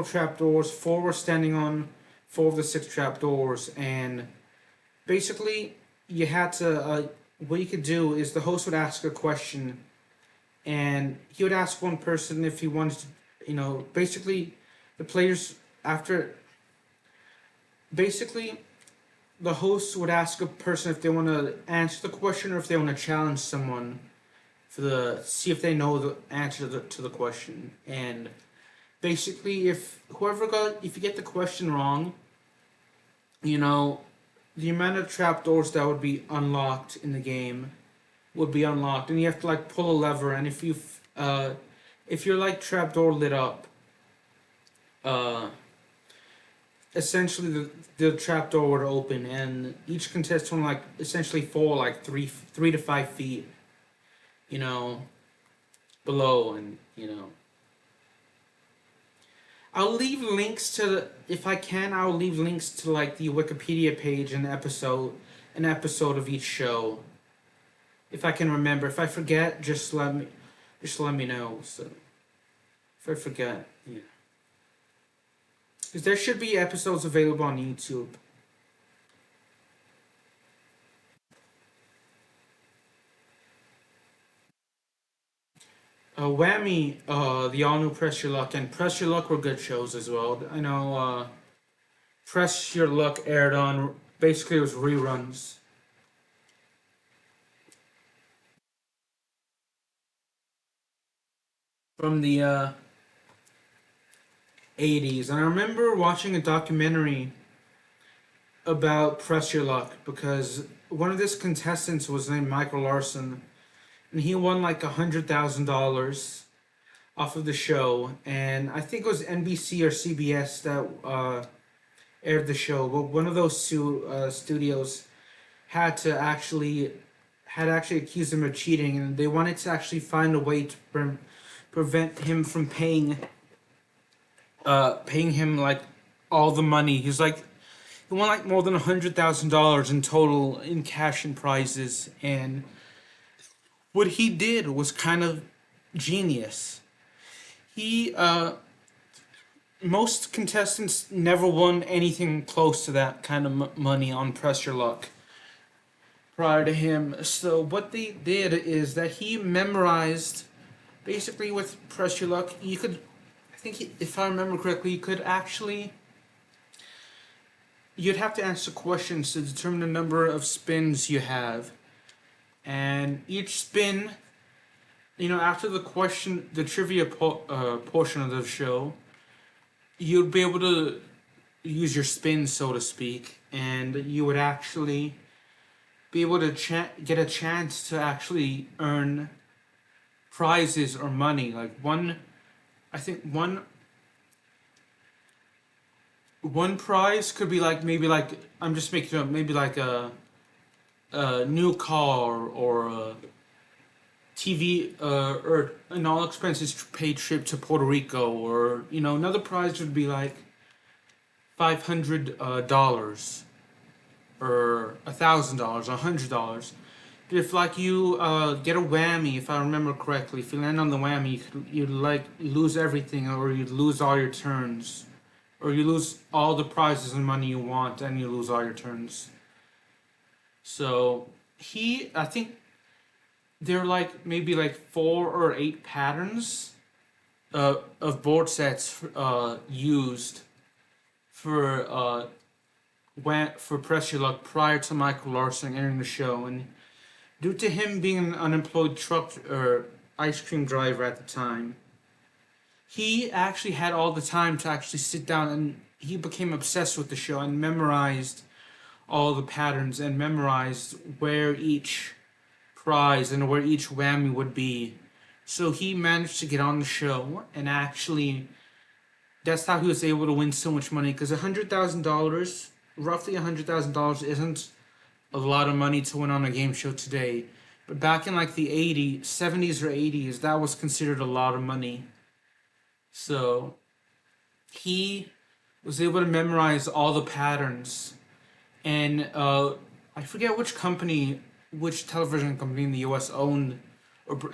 trap doors. 4 were standing on 4 of the 6 trap doors, and basically you had to what you could do is the host would ask a question, and he would ask one person if he wanted to, basically the players after basically the host would ask a person if they want to answer the question or if they want to challenge someone for the see if they know the answer to the question. And basically if you get the question wrong, you know the amount of trapdoors that would be unlocked in the game would be unlocked, and you have to like pull a lever. And if your like trapdoor lit up, uh, essentially the trapdoor would open, and each contestant would like essentially fall like 3 to 5 feet, you know, below, and I'll leave links if I can. I'll leave links to like the Wikipedia page and an episode of each show, if I can remember. If I forget, just let me know. So if I forget, yeah, because there should be episodes available on YouTube. Whammy, the all new Press Your Luck and Press Your Luck were good shows as well. I know Press Your Luck aired on basically it was reruns from the 80s. And I remember watching a documentary about Press Your Luck because one of these contestants was named Michael Larson, and he won like $100,000 off of the show. And I think it was NBC or CBS that aired the show, but one of those two studios had to actually had actually accused him of cheating, and they wanted to actually find a way to prevent him from paying him like all the money. He won like more than $100,000 in total in cash and prizes, and what he did was kind of genius. He Most contestants never won anything close to that kind of money on Press Your Luck prior to him. So what they did is that he memorized, basically with Press Your Luck, you could, I think if I remember correctly, you could actually you'd have to answer questions to determine the number of spins you have. And each spin, after the trivia portion of the show, you'd be able to use your spin, so to speak, and you would actually be able to get a chance to actually earn prizes or money. Like I think one prize could be like maybe like I'm just making it up, maybe like a new car or a TV or an all expenses paid trip to Puerto Rico, or another prize would be like $500 or $1,000, $100. But if like you get a whammy, if I remember correctly, if you land on the whammy, you'd like lose everything, or you'd lose all your turns, or you lose all the prizes and money you want, and you lose all your turns. So I think there are like maybe like 4 or 8 patterns of board sets used for for Press Your Luck prior to Michael Larson entering the show, and due to him being an unemployed truck or ice cream driver at the time, he actually had all the time to actually sit down, and he became obsessed with the show and memorized all the patterns and memorized where each prize and where each whammy would be. So he managed to get on the show, and actually that's how he was able to win so much money, because $100,000, roughly $100,000, isn't a lot of money to win on a game show today. But back in like the 70s or 80s, that was considered a lot of money. So he was able to memorize all the patterns. And I forget which television company in the U.S. owned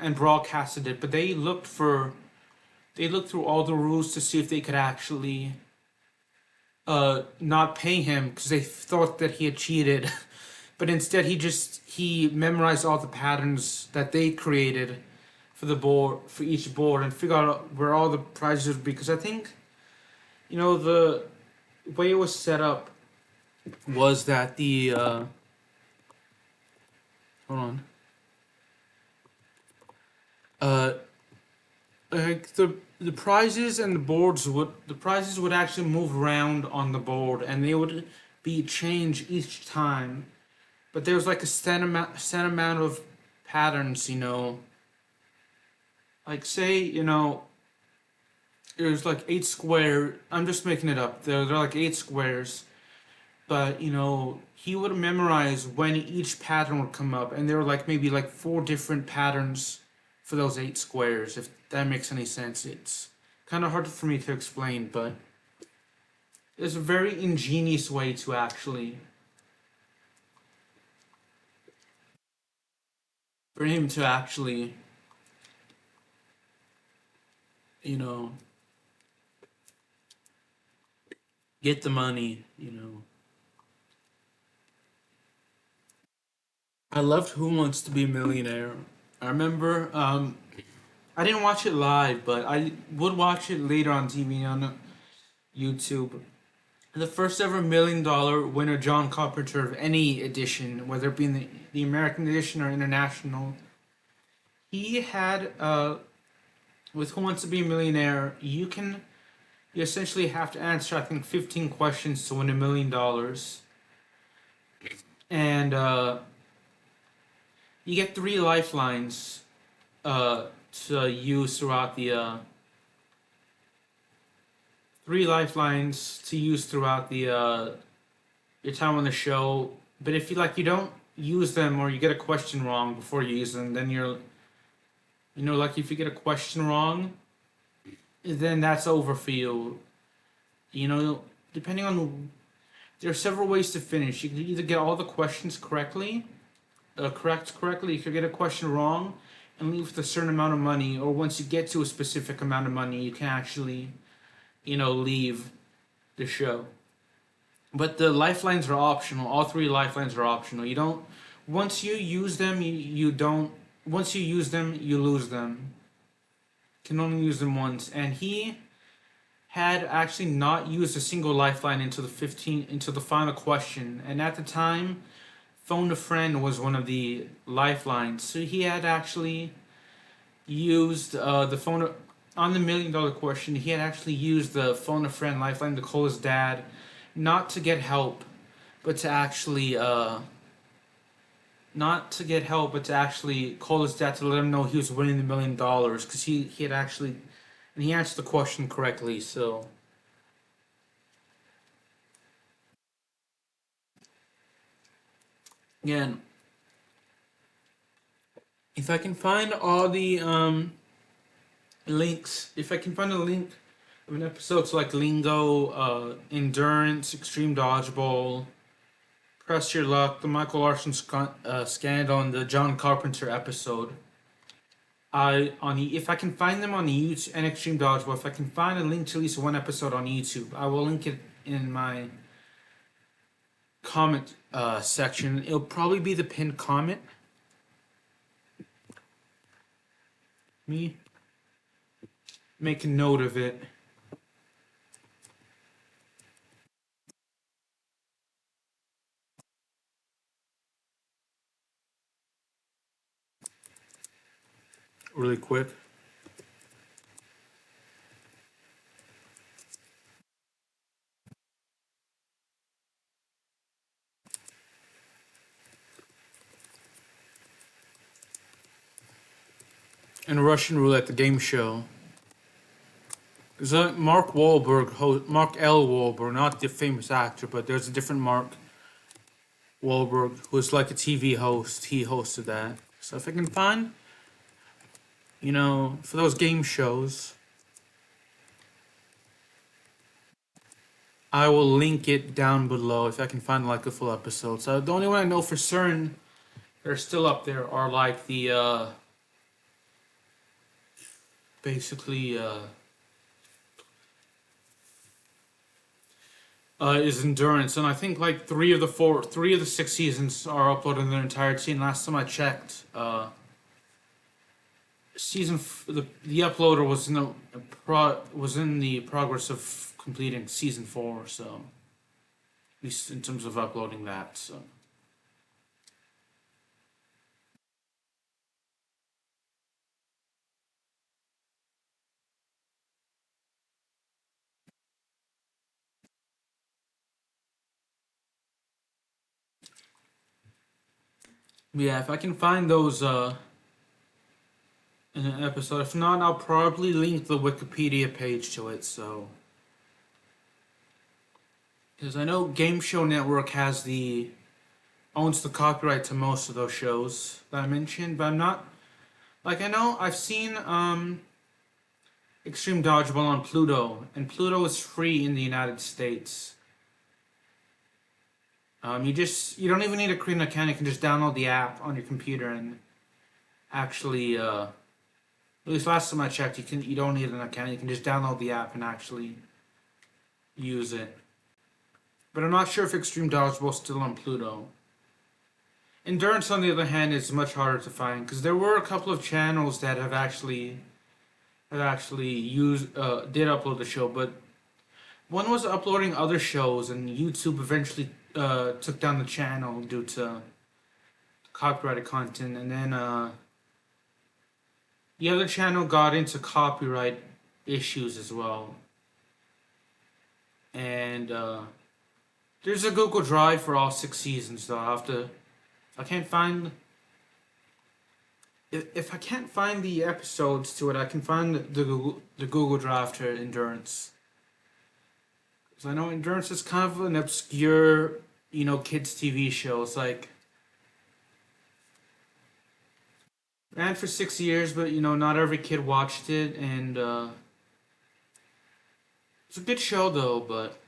and broadcasted it, but they looked through all the rules to see if they could actually not pay him, because they thought that he had cheated. But instead he memorized all the patterns that they created for each board, and figured out where all the prizes would be. Because I think the way it was set up was that the hold on like the prizes and the prizes would actually move around on the board, and they would be changed each time. But there was like a set amount of patterns, like say, there's like 8 square. I'm just making it up. There are like 8 squares, but he would memorize when each pattern would come up, and there were like maybe like 4 different patterns for those 8 squares. If that makes any sense, it's kind of hard for me to explain, but there's a very ingenious way to actually for him to actually get the money. I loved Who Wants to Be a Millionaire. I remember I didn't watch it live, but I would watch it later on TV on YouTube. The first ever $1 million winner, John Carpenter, of any edition, whether it be in the American edition or international, he had with Who Wants to Be a Millionaire, you essentially have to answer, I think, 15 questions to win $1 million, and you get 3 lifelines to use throughout the 3 lifelines to use throughout your time on the show. But if you don't use them, or you get a question wrong before you use them, then like if you get a question wrong, then that's over for you. Depending on, there are several ways to finish. You can either get all the questions correctly, you could get a question wrong and leave with a certain amount of money, or once you get to a specific amount of money, you can actually, leave the show. But the lifelines are optional. All 3 lifelines are optional. You don't. Once you use them, you don't. Once you use them, you lose them. Can only use them once. And he had actually not used a single lifeline into the final question, and at the time, phone a friend was one of the lifelines. So he had actually used the phone on the $1 million question. He had actually used the phone a friend lifeline to call his dad, not to get help, but to actually not to get help, but to actually call his dad to let him know he was winning the $1 million because he had actually and he answered the question correctly. So again, if I can find all the links, if I can find a link of an episode to like Lingo, Endurance, Extreme Dodgeball, Press Your Luck, the Michael Larson scandal, and the John Carpenter episode. If I can find them on the YouTube and Extreme Dodgeball, if I can find a link to at least one episode on YouTube, I will link it in my comment section. It'll probably be the pinned comment. Me make a note of it. Really quick. And Russian Roulette, the game show. There's a Mark Wahlberg, Mark L. Wahlberg, not the famous actor, but there's a different Mark Wahlberg who's like a TV host. He hosted that. So if I can find, for those game shows, I will link it down below if I can find like a full episode. So the only one I know for certain that are still up there are like the basically is Endurance, and I think like three of the 6 seasons are uploaded in their entirety. And last time I checked, the uploader was in the progress of completing season 4. So at least in terms of uploading that. So yeah, if I can find those in an episode, if not, I'll probably link the Wikipedia page to it. So because I know Game Show Network owns the copyright to most of those shows that I mentioned, but I'm not I know I've seen Extreme Dodgeball on Pluto, and Pluto is free in the United States. You don't even need to create an account. You can just download the app on your computer and actually, at least last time I checked, you don't need an account. You can just download the app and actually use it. But I'm not sure if Extreme Dodgeball is still on Pluto. Endurance, on the other hand, is much harder to find because there were a couple of channels that have actually did upload the show, but one was uploading other shows, and YouTube eventually took down the channel due to copyrighted content, and then the other channel got into copyright issues as well. And there's a Google Drive for all 6 seasons, though. If I can't find if I can't find the episodes to it, I can find the Google Drive to Endurance. Because I know Endurance is kind of an obscure, kids TV show. It's like ran for 6 years, but not every kid watched it, and it's a good show though. But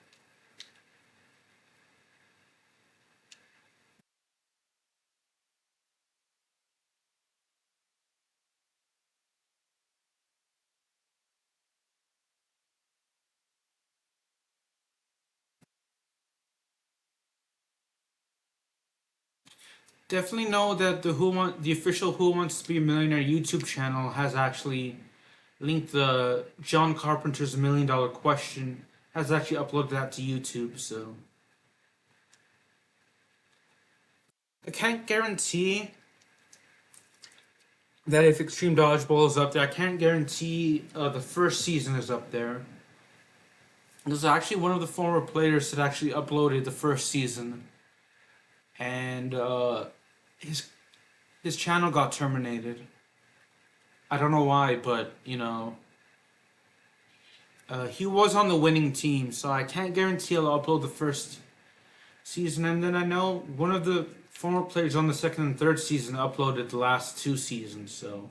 definitely know that the official Who Wants to Be a Millionaire YouTube channel has actually link the John Carpenter's $1 Million Question has actually uploaded that to YouTube. So I can't guarantee that if Extreme Dodgeball is up there, I can't guarantee the first season is up there. There's actually one of the former players that actually uploaded the first season, and his his channel got terminated. I don't know why, but he was on the winning team, so I can't guarantee I'll upload the first season. And then I know one of the former players on the second and third season uploaded the last two seasons. So,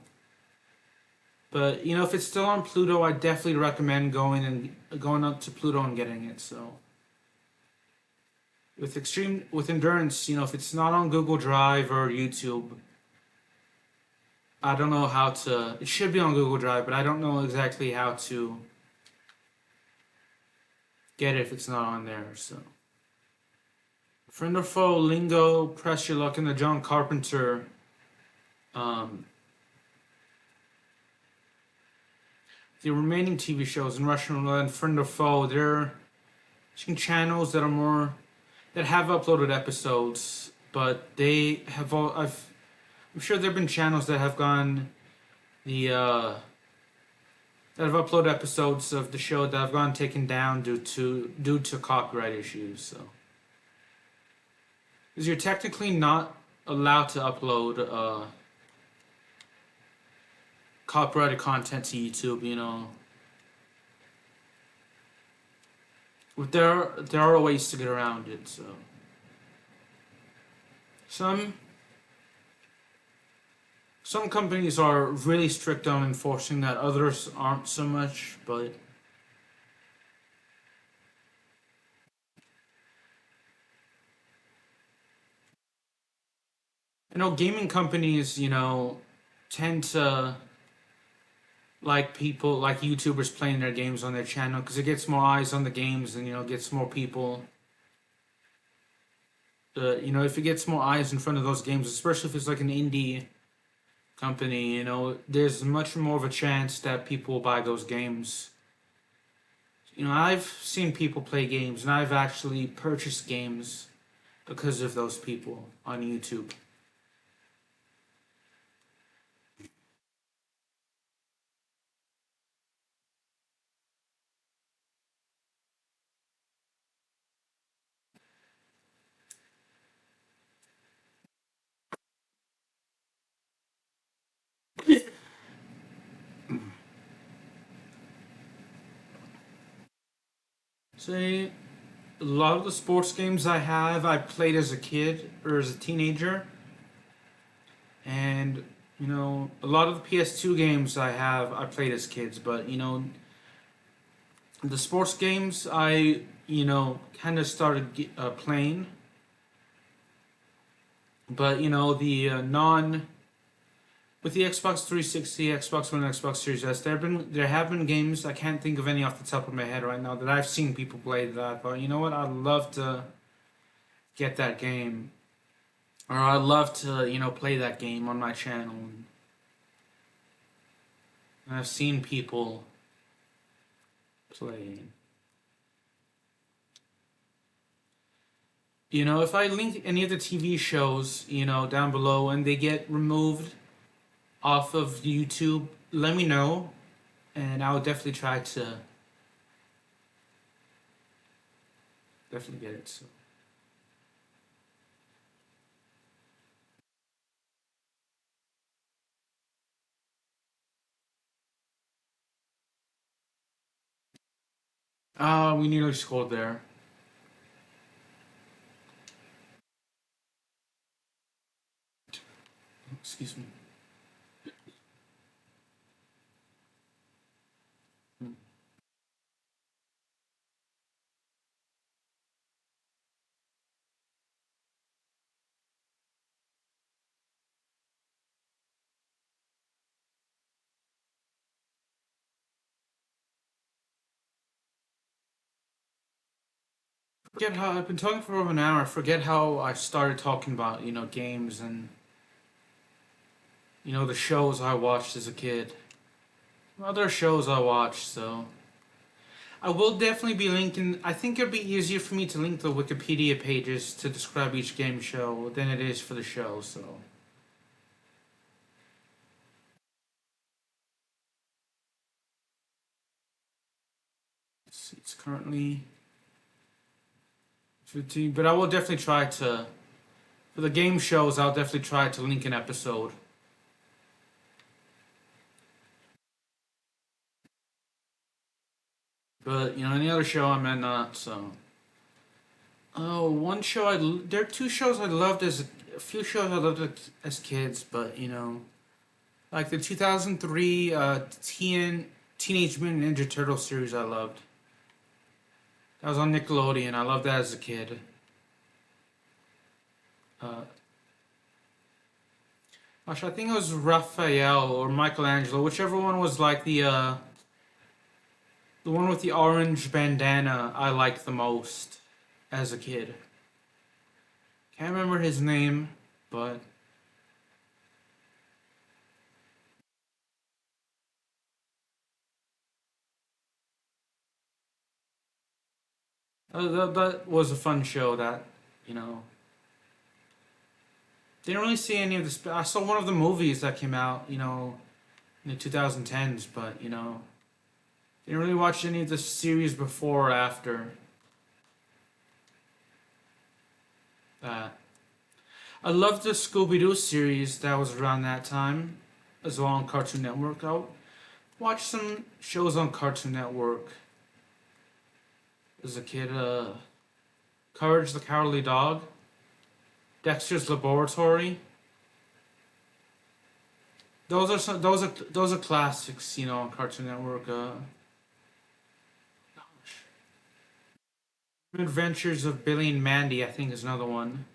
but if it's still on Pluto, I definitely recommend going up to Pluto and getting it. So, with endurance, if it's not on Google Drive or YouTube, I don't know how to. It should be on Google Drive, but I don't know exactly how to get it if it's not on there. So, friend or foe, lingo, press your luck in the John Carpenter. The remaining TV shows in Russian Roulette and Friend or Foe, they're channels that have uploaded episodes, but they have all. I'm sure there've been channels that have gone that have uploaded episodes of the show that have gone taken down due to copyright issues. So, because you're technically not allowed to upload copyrighted content to YouTube. But there are ways to get around it. So some companies are really strict on enforcing that. Others aren't so much. But gaming companies, tend to like YouTubers playing their games on their channel because it gets more eyes on the games and gets more people. If it gets more eyes in front of those games, especially if it's like an indie company, there's much more of a chance that people will buy those games. I've seen people play games, and I've actually purchased games because of those people on YouTube. Say, a lot of the sports games I played as a kid or as a teenager, and a lot of the PS2 games I played as kids, but the sports games I kind of started playing, but the non with the Xbox 360, Xbox One, and Xbox Series S, there have been games, I can't think of any off the top of my head right now, that I've seen people play that I thought, you know what, I'd love to get that game, or I'd love to play that game on my channel. And I've seen people play. If I link any of the TV shows, down below, and they get removed off of YouTube, let me know, and I'll definitely try to definitely get it. So. We nearly scored there. Excuse me. Forget how I've been talking for over an hour. I forget how I started talking about games and the shows I watched as a kid. other shows I watch. So I will definitely be linking. I think it'll be easier for me to link the Wikipedia pages to describe each game show than it is for the show. So it's currently 15, but I will definitely try to. For the game shows, I'll definitely try to link an episode. But any other show I might not. So oh, one show there are two shows I loved as a few shows I loved as kids, but like the 2003 Teenage Mutant Ninja Turtle series I loved. That was on Nickelodeon. I loved that as a kid. Uh, Gosh, I think it was Raphael or Michelangelo, whichever one was like the one with the orange bandana I liked the most as a kid. Can't remember his name, but that was a fun show that, you know, didn't really see any of the. I saw one of the movies that came out, in the 2010s, but, didn't really watch any of the series before or after that. I loved the Scooby Doo series that was around that time, as well on Cartoon Network. I watched some shows on Cartoon Network as a kid. Courage the Cowardly Dog, Dexter's Laboratory. Those are classics, on Cartoon Network. Adventures of Billy and Mandy, I think, is another one.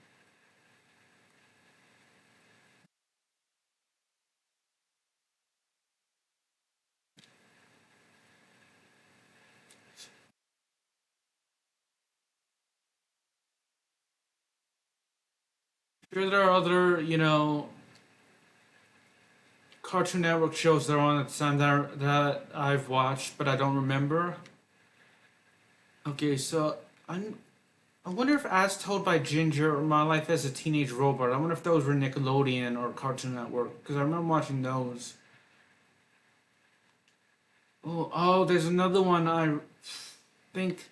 Sure, there are other, Cartoon Network shows that are on at the time that I've watched, but I don't remember. Okay, so I wonder if As Told by Ginger or My Life as a Teenage Robot, I wonder if those were Nickelodeon or Cartoon Network, because I remember watching those. Oh, there's another one I think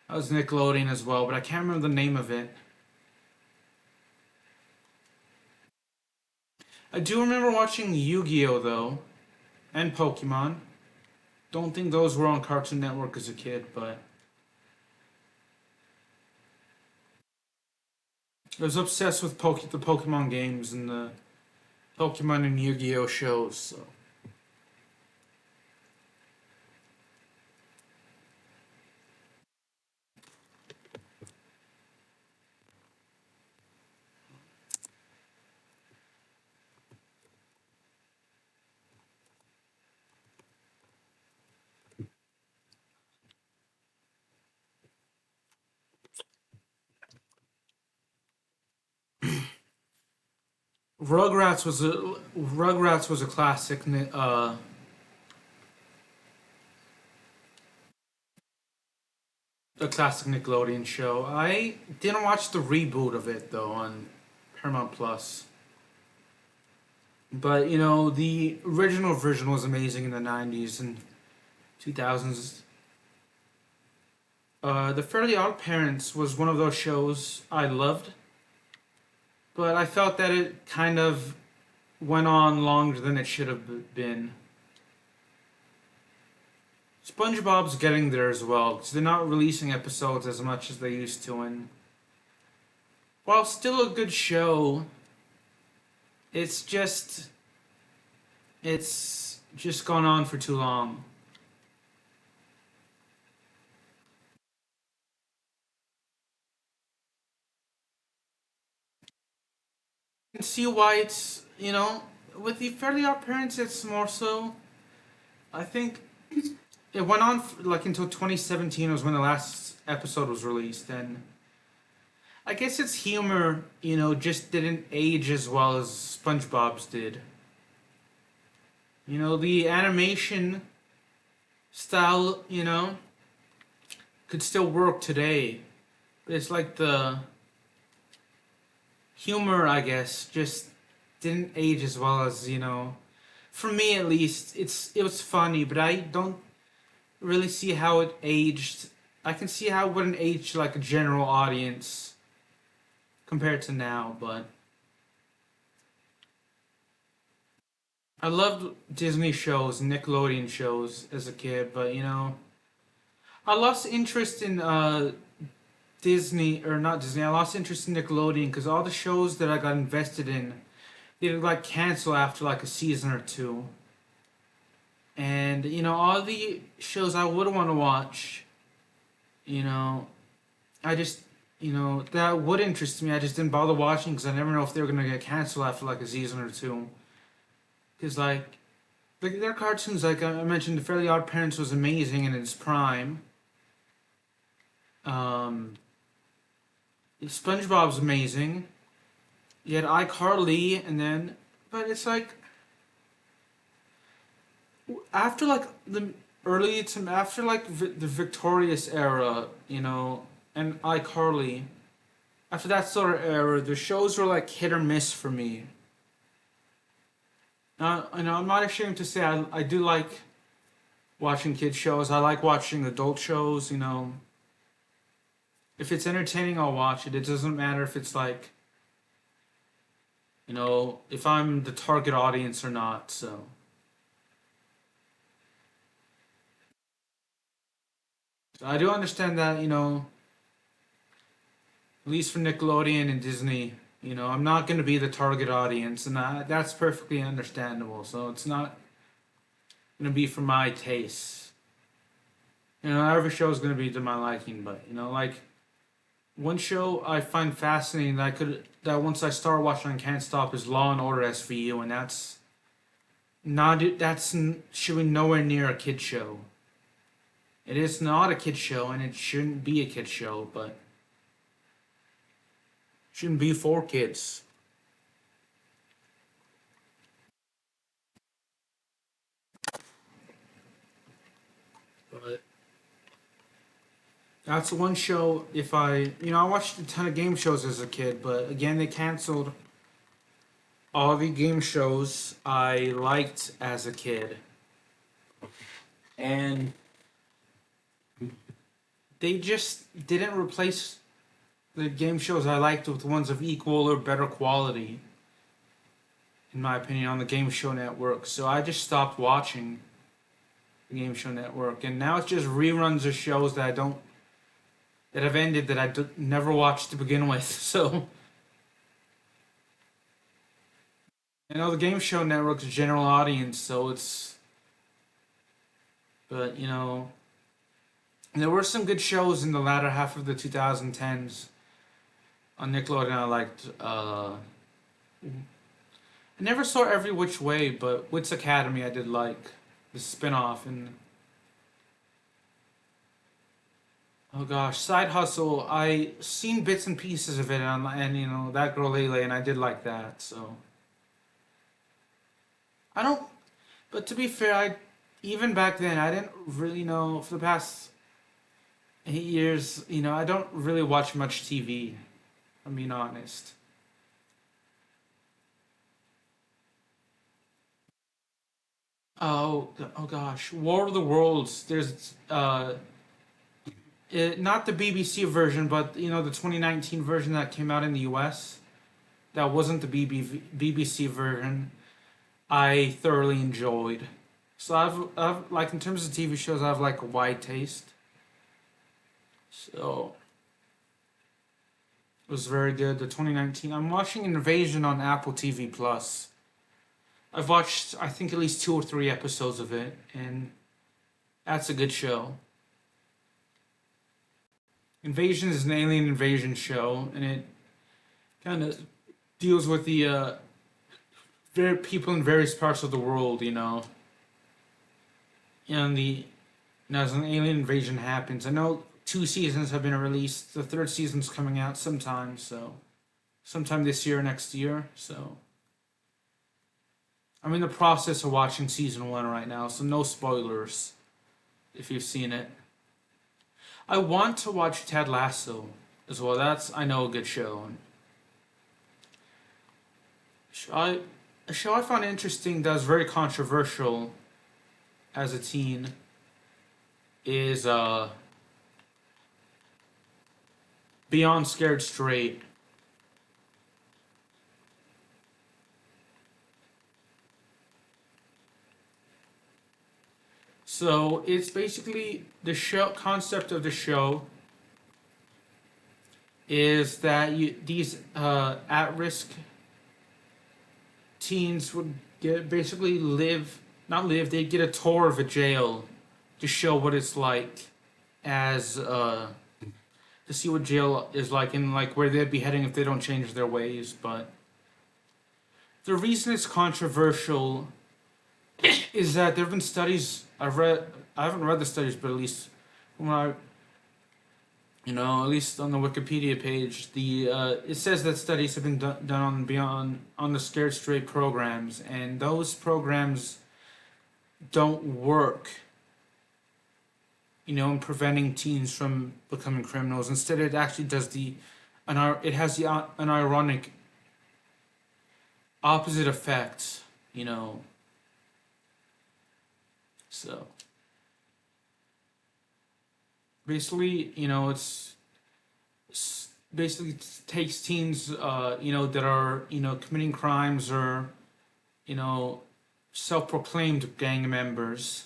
that was Nickelodeon as well, but I can't remember the name of it. I do remember watching Yu-Gi-Oh though, and Pokemon. Don't think those were on Cartoon Network as a kid, but I was obsessed with the Pokemon games and the Pokemon and Yu-Gi-Oh shows. So. Rugrats was a classic a classic Nickelodeon show. I didn't watch the reboot of it though on Paramount Plus. But the original version was amazing in the 90s and 2000s. The Fairly Odd Parents was one of those shows I loved, but I felt that it kind of went on longer than it should have been. SpongeBob's getting there as well, because they're not releasing episodes as much as they used to, and while still a good show, it's just it's just gone on for too long. You can see why it's with the Fairly Odd Parents, it's more so. I think it went on like until 2017 was when the last episode was released, and I guess its humor, just didn't age as well as SpongeBob's did. The animation style, could still work today. But it's like the humor, I guess, just didn't age as well as, for me at least, it was funny, but I don't really see how it aged. I can see how it wouldn't age like a general audience compared to now, but I loved Disney shows, Nickelodeon shows as a kid, but I lost interest in Disney or not Disney. I lost interest in Nickelodeon because all the shows that I got invested in, they would like cancel after like a season or two. And all the shows I would want to watch, you know, I just that would interest me. I just didn't bother watching because I never know if they were gonna get canceled after like a season or two. Because like their cartoons, like I mentioned, The Fairly Odd Parents was amazing in its prime. Um, SpongeBob's amazing. You had iCarly, and then, but it's like after like the early to after like the Victorious era, and iCarly. After that sort of era, the shows were like hit or miss for me. I'm not ashamed to say I do like watching kids shows. I like watching adult shows. If it's entertaining, I'll watch it. It doesn't matter if it's like if I'm the target audience or not. So I do understand that, at least for Nickelodeon and Disney, I'm not going to be the target audience, and that's perfectly understandable. So it's not going to be for my taste. Every show is going to be to my liking, but like one show I find fascinating that once I start watching I can't stop is Law and Order SVU, and should be nowhere near a kid show. It is not a kid show, and it shouldn't be a kid show, but shouldn't be for kids. But that's one show. If I watched a ton of game shows as a kid, but again, they canceled all the game shows I liked as a kid, and they just didn't replace the game shows I liked with ones of equal or better quality, in my opinion, on the Game Show Network. So I just stopped watching the Game Show Network, and now it's just reruns of shows that have ended that never watched to begin with. So the Game Show Network's a general audience, so but there were some good shows in the latter half of the 2010s on Nickelodeon. I liked. I never saw Every Which Way, but Wits Academy I did like the spin-off. And oh gosh, Side Hustle, I seen bits and pieces of it, and That Girl Lele, and I did like that. So I don't. But to be fair, I even back then I didn't really know for the past 8 years. I don't really watch much TV. I'm being honest. Oh gosh, War of the Worlds. There's not the BBC version, but the 2019 version that came out in the US. That wasn't the BBC version. I thoroughly enjoyed. So I've like in terms of TV shows, I have like a wide taste. So it was very good. The 2019. I'm watching Invasion on Apple TV Plus. I've watched I think at least 2 or 3 episodes of it, and that's a good show. Invasion is an alien invasion show, and it kind of deals with the very people in various parts of the world, and as an alien invasion happens. I know 2 seasons have been released. The third season's coming out sometime this year, next year. So I'm in the process of watching season 1 right now, so no spoilers. if you've seen it. I want to watch Ted Lasso as well. That's, I know, a good show. Show I, a show I found interesting that was very controversial as a teen is Beyond Scared Straight. So it's basically the show concept of the show is that these at-risk teens would get basically live not live they'd get a tour of a jail to show what it's like as to see what jail is like and like where they'd be heading if they don't change their ways. But the reason it's controversial is that there have been studies I haven't read the studies, but at least when I at least on the Wikipedia page, the it says that studies have been done on beyond on the Scared Straight programs, and those programs don't work. In preventing teens from becoming criminals. Instead, it actually does it has an ironic opposite effect. So basically, it's basically takes teens, that are committing crimes or you know self-proclaimed gang members.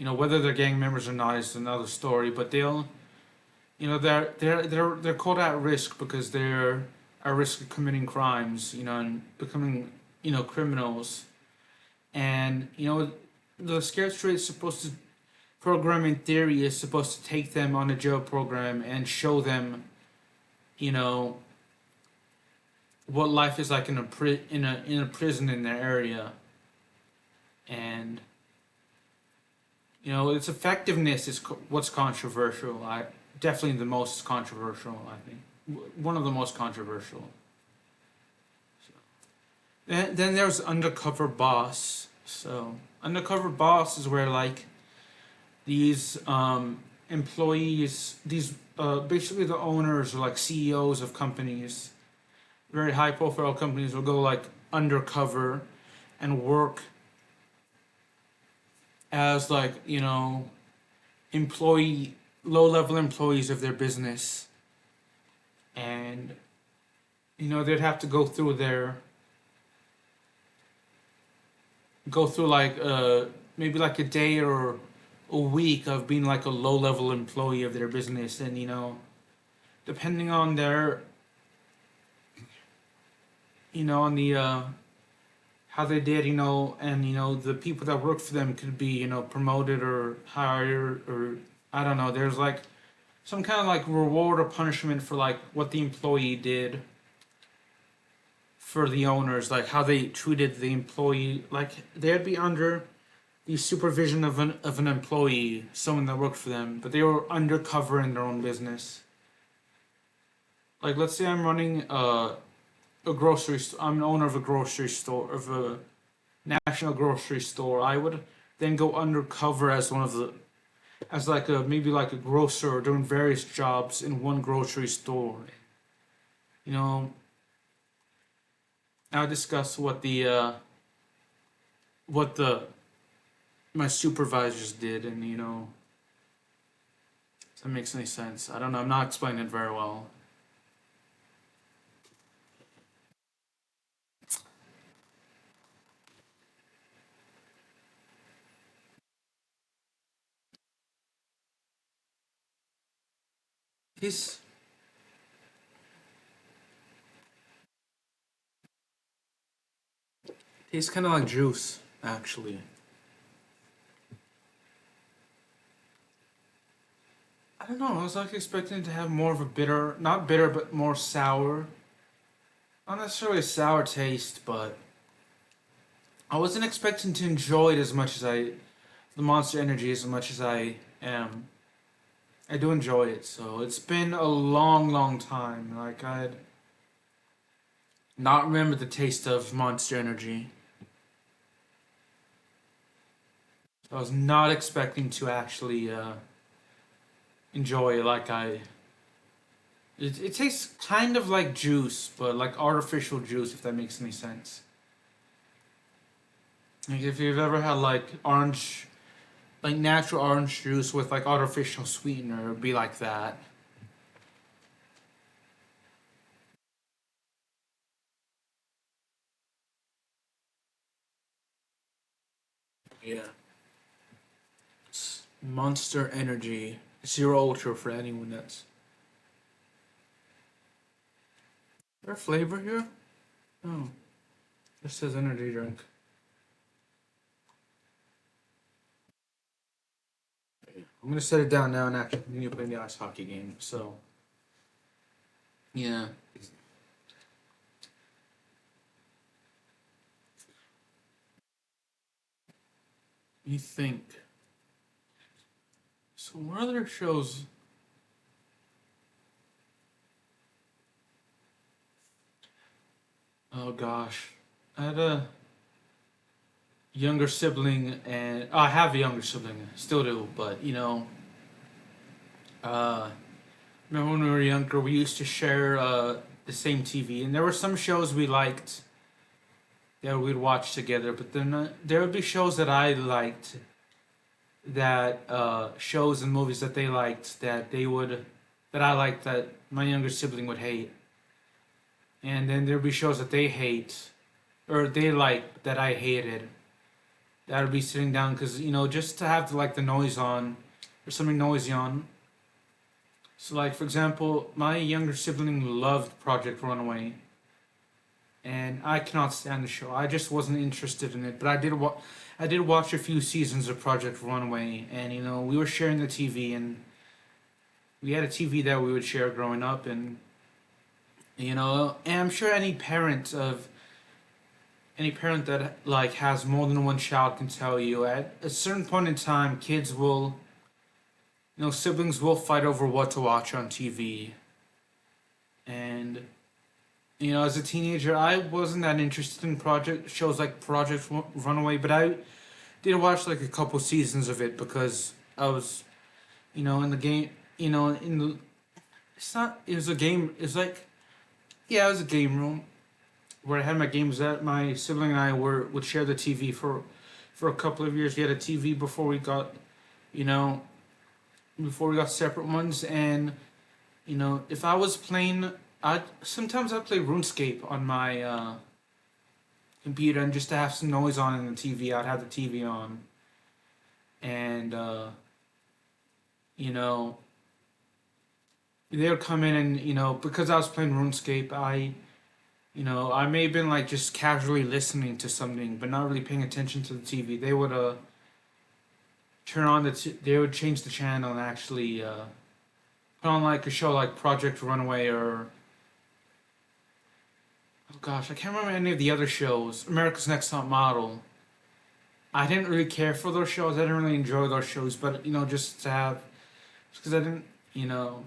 Whether they're gang members or not is another story. But they're called at risk because they're at risk of committing crimes. And becoming criminals. And the Scared Straight is supposed to program in theory is supposed to take them on a jail program and show them, you know, what life is like in a prison in their area, and its effectiveness is what's controversial. I definitely the most controversial. I think one of the most controversial. So, then there's Undercover Boss. So Undercover Boss is where like these employees, these basically the owners or like CEOs of companies, very high profile companies, will go like undercover and work as like employee low level employees of their business, and they'd have to go through like maybe like a day or a week of being like a low level employee of their business. And depending on their on the how they did, and the people that work for them could be promoted or hired, or I don't know, there's like some kind of like reward or punishment for like what the employee did for the owners, like how they treated the employee. Like they'd be under the supervision of an employee, someone that worked for them, but they were undercover in their own business. Like let's say I'm running a grocery store. I'm an owner of a grocery store, of a national grocery store. I would then go undercover as as like a maybe like a grocer, doing various jobs in one grocery store. You know, I would discuss what the my supervisors did, and if that makes any sense. I don't know. I'm not explaining it very well. He's he's kind of like juice, actually. I don't know. I was like expecting it to have more of a bitter, not bitter, but more sour. Not necessarily a sour taste, but I wasn't expecting to enjoy it as much as the Monster Energy as much as I am. I do enjoy it, so it's been a long, long time. Like I'd not remember the taste of Monster Energy. I was not expecting to actually enjoy it like I. It tastes kind of like juice, but like artificial juice, if that makes any sense. Like if you've ever had like orange, like natural orange juice with like artificial sweetener, it'd be like that. Yeah. It's Monster Energy. Zero Ultra for anyone that's. Is there a flavor here? Oh, this says energy drink. I'm gonna set it down now and actually continue playing the ice hockey game. So, yeah. You think. So, what other shows? Oh gosh. I had a younger sibling, and I have a younger sibling, still do, but uh, remember when we were younger, we used to share the same TV, and there were some shows we liked that we'd watch together, but then there would be shows that I liked, that shows and movies that they liked that I liked that my younger sibling would hate, and then there'd be shows that they hate or they like that I hated. That would be sitting down because just to have like the noise on or something noisy on. So like for example, my younger sibling loved Project Runaway, and I cannot stand the show. I just wasn't interested in it, but I did watch a few seasons of Project Runaway, and we were sharing the TV, and we had a TV that we would share growing up, and and I'm sure any parent that like has more than one child can tell you at a certain point in time, kids will, siblings will fight over what to watch on TV, and as a teenager, I wasn't that interested in project shows like Project Runaway, but I did watch like a couple seasons of it because I was, in the game, in the it's not it was a game. It's like yeah, it was a game room where I had my games at. My sibling and I would share the TV for a couple of years. We had a TV before we got, you know, before we got separate ones, and if I was playing, I'd play RuneScape on my computer, and just to have some noise on in the TV, I'd have the TV on, and you know, they would come in and because I was playing RuneScape, I may have been like just casually listening to something, but not really paying attention to the TV. They would they would change the channel and actually put on like a show like Project Runaway or oh gosh, I can't remember any of the other shows. America's Next Top Model. I didn't really care for those shows. I didn't really enjoy those shows, but just to have, because I didn't, you know,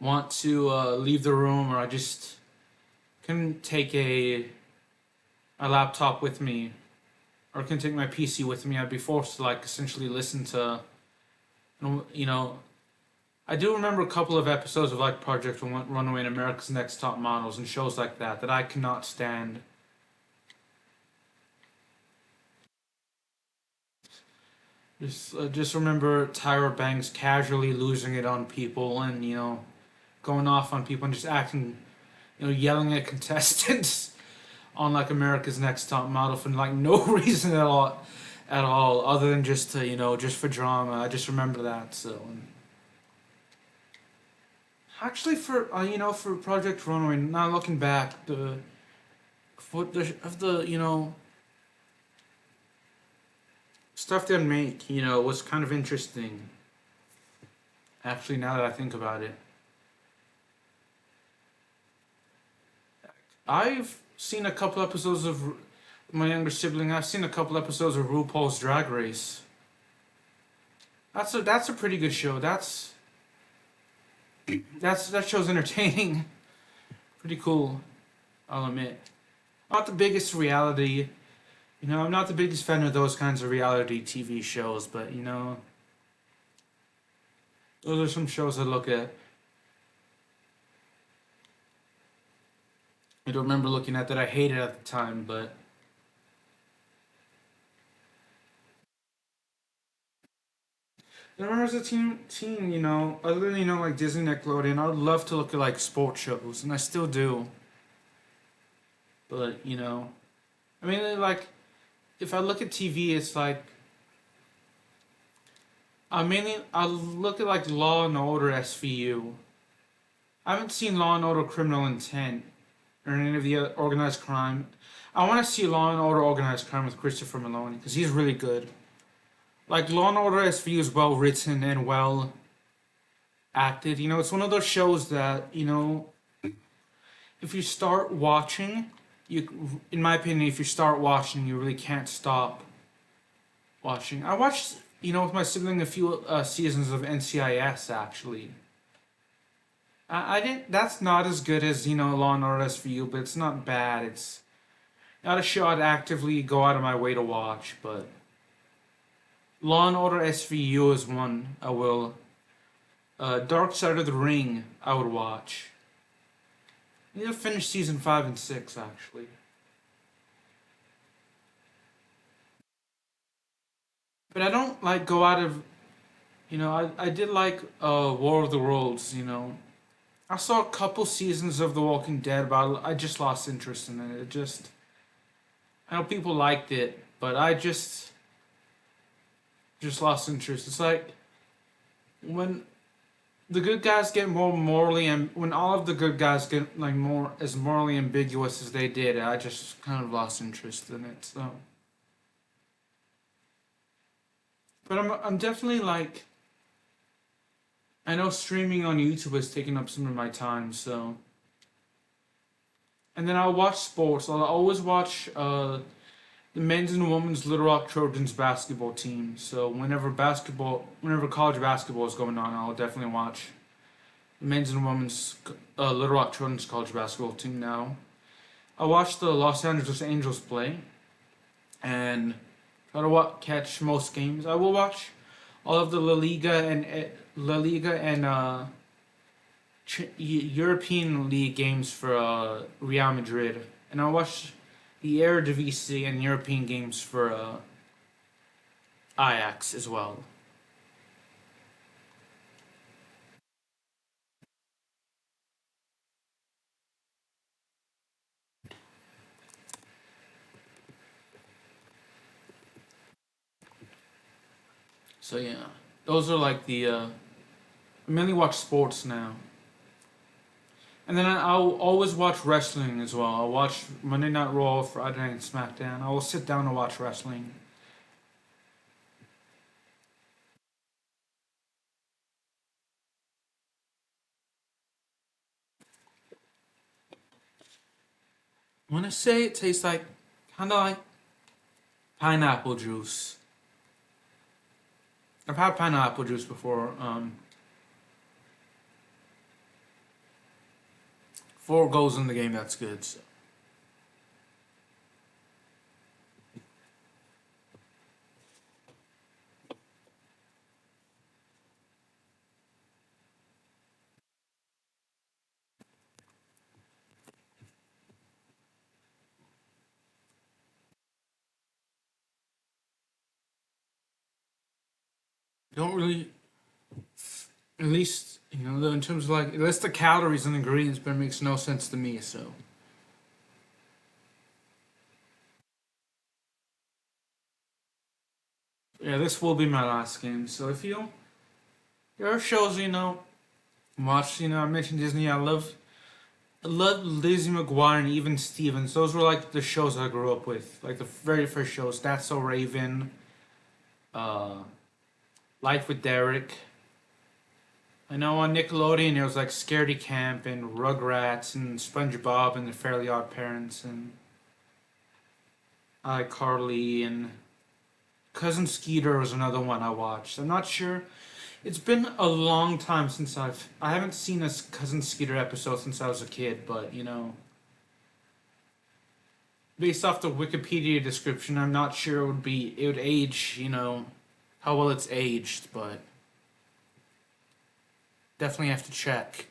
want to leave the room, or I just couldn't take a laptop with me, or couldn't take my PC with me. I'd be forced to like essentially listen to, you know, I do remember a couple of episodes of like Project Runaway and America's Next Top Models and shows like that that I cannot stand. Just remember Tyra Banks casually losing it on people and going off on people and just acting, yelling at contestants on like America's Next Top Model for like no reason at all, other than just to just for drama. I just remember that. So actually, for for Project Runway, now looking back, the what the of the stuff they make was kind of interesting. Actually, now that I think about it, I've seen a couple episodes of my younger sibling. I've seen a couple episodes of RuPaul's Drag Race. That's a pretty good show. That show's entertaining. Pretty cool, I'll admit. Not the biggest reality, I'm not the biggest fan of those kinds of reality TV shows, but those are some shows I look at. I don't remember looking at that I hated at the time, but I remember as a teen, other than like Disney, Nickelodeon, I would love to look at like sports shows, and I still do. But I mean, like if I look at TV, it's like I look at like Law and Order SVU. I haven't seen Law and Order Criminal Intent or any of the other organized crime. I want to see Law and Order Organized Crime with Christopher Maloney because he's really good. Like Law and Order SVU is well written and well acted. It's one of those shows that if you start watching, in my opinion, if you start watching, you really can't stop watching. I watched, with my sibling a few seasons of NCIS actually. I didn't. That's not as good as Law and Order SVU, but it's not bad. It's not a show I'd actively go out of my way to watch, but Law and Order SVU is one I will. Dark Side of the Ring I would watch. I need to finish season 5 and 6 actually. But I don't like go out of I did like War of the Worlds. I saw a couple seasons of The Walking Dead, but I just lost interest in it. I know people liked it, but I just lost interest. It's like when the good guys get more morally, and when all of the good guys get like more as morally ambiguous as they did, I just kind of lost interest in it. So, but I'm definitely like I know streaming on YouTube has taken up some of my time. So, and then I'll watch sports. I'll always watch the men's and women's Little Rock Trojans basketball team. So whenever college basketball is going on, I'll definitely watch the men's and women's Little Rock Trojans college basketball team now. I watched the Los Angeles Angels play and try to catch most games. I will watch all of the La Liga and European League games for Real Madrid, and I watch the Eredivisie and European games for Ajax as well. So yeah, those are like the. I mainly watch sports now. And then I'll always watch wrestling as well. I'll watch Monday Night Raw, Friday Night SmackDown. I will sit down and watch wrestling. When I say it tastes like, kind of like pineapple juice. I've had pineapple juice before. Four goals in the game, that's good. So. Don't really, at least, in terms of like, that's the calories and ingredients, but it makes no sense to me, so. Yeah, this will be my last game. So if there are shows, watch, I mentioned Disney, I love Lizzie McGuire and even Stevens. Those were like the shows I grew up with. Like the very first shows. That's So Raven, uh, Life with Derek. I know on Nickelodeon it was like Scaredy Camp and Rugrats and SpongeBob and the Fairly Odd Parents and iCarly and Cousin Skeeter was another one I watched. I'm not sure. It's been a long time since I haven't seen a Cousin Skeeter episode since I was a kid, but based off the Wikipedia description, I'm not sure it would age, how well it's aged, but definitely have to check,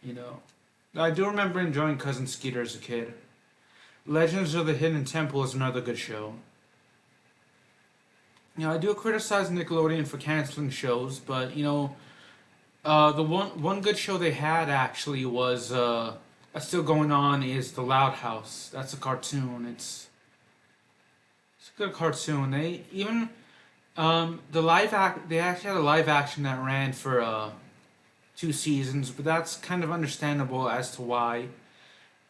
you know. I do remember enjoying Cousin Skeeter as a kid. Legends of the Hidden Temple is another good show. I do criticize Nickelodeon for canceling shows, but the one good show they had actually was still going on is The Loud House. That's a cartoon. It's a good cartoon. They even they actually had a live action that ran for 2 seasons, but that's kind of understandable as to why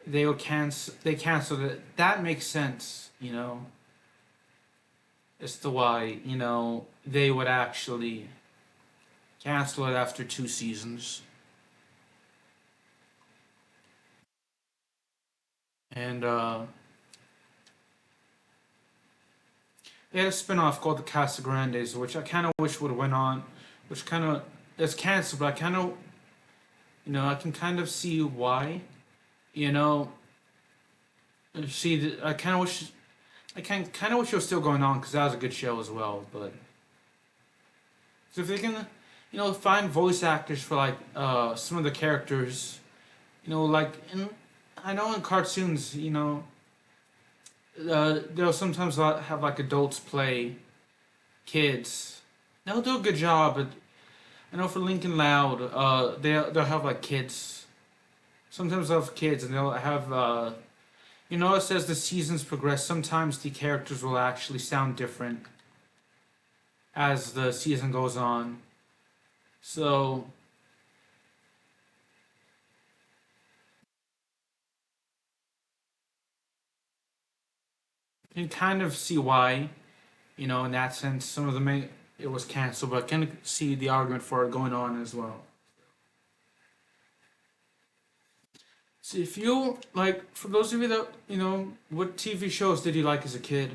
they canceled it. That makes sense, as to why they would actually cancel it after 2 seasons. And they had a spin-off called the Casagrandes, which I kind of wish would have went on, which kind of it's canceled, but I kind of I can kind of see why. You know, I kind of wish kind of wish it was still going on because that was a good show as well. But so if they can, find voice actors for like some of the characters, like I know in cartoons, they'll sometimes have like adults play kids. They'll do a good job, but I know for Lincoln Loud, they'll have like kids. Sometimes they'll have kids, and they'll have it says the seasons progress. Sometimes the characters will actually sound different as the season goes on. So you can kind of see why, in that sense, some of the it was canceled, but I can see the argument for it going on as well. So if you like, for those of you that what TV shows did you like as a kid?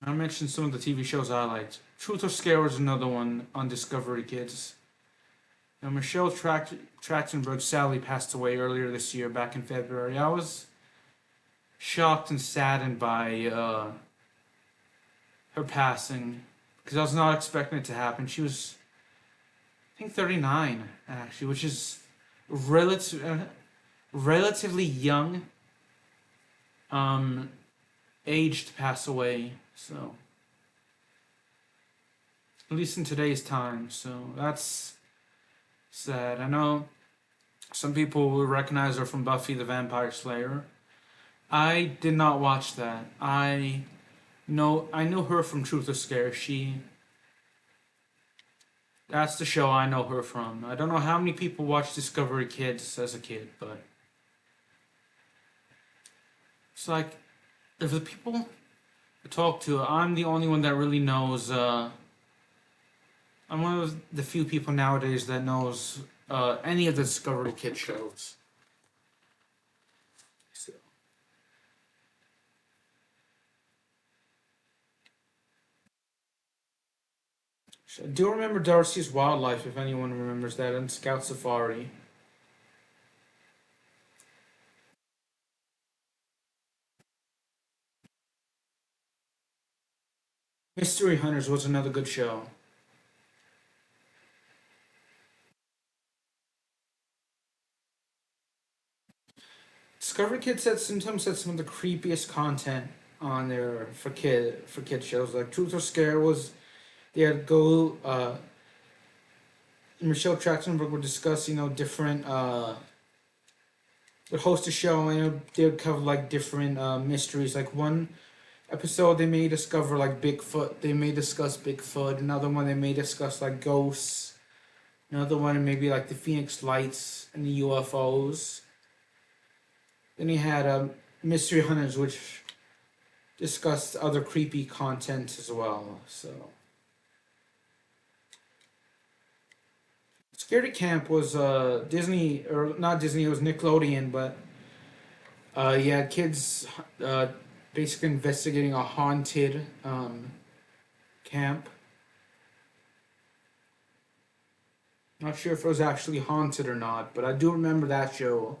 I mentioned some of the TV shows I liked. Truth or Scare was another one on Discovery Kids. Michelle Trachtenberg sadly passed away earlier this year, back in February. I was shocked and saddened by her passing because I was not expecting it to happen. She was, I think, 39 actually, which is relatively young age to pass away. So at least in today's time. So that's sad. I know some people will recognize her from Buffy the Vampire Slayer. I did not watch that. I knew her from Truth or Scare. That's the show I know her from. I don't know how many people watched Discovery Kids as a kid, but it's like if the people I talk to, I'm the only one that really knows. I'm one of the few people nowadays that knows any of the Discovery Kids shows. So, I do remember Darcy's Wildlife, if anyone remembers that, on Scout Safari. Mystery Hunters was another good show. Discovery Kids sometimes had some of the creepiest content on there for kid shows. Like Truth or Scare was they had go Michelle Trachtenberg would discuss different would host a show and they would cover like different mysteries. Like one episode they may discover like Bigfoot. They may discuss Bigfoot. Another one they may discuss like ghosts. Another one maybe like the Phoenix Lights and the UFOs. Then he had Mystery Hunters, which discussed other creepy content as well. So, Scaredy Camp was Disney, or not Disney, it was Nickelodeon, but you had kids basically investigating a haunted camp. Not sure if it was actually haunted or not, but I do remember that show.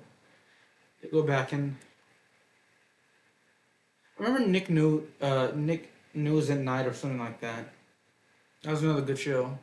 Go back and I remember Nick News at Night or something like that. That was another good show.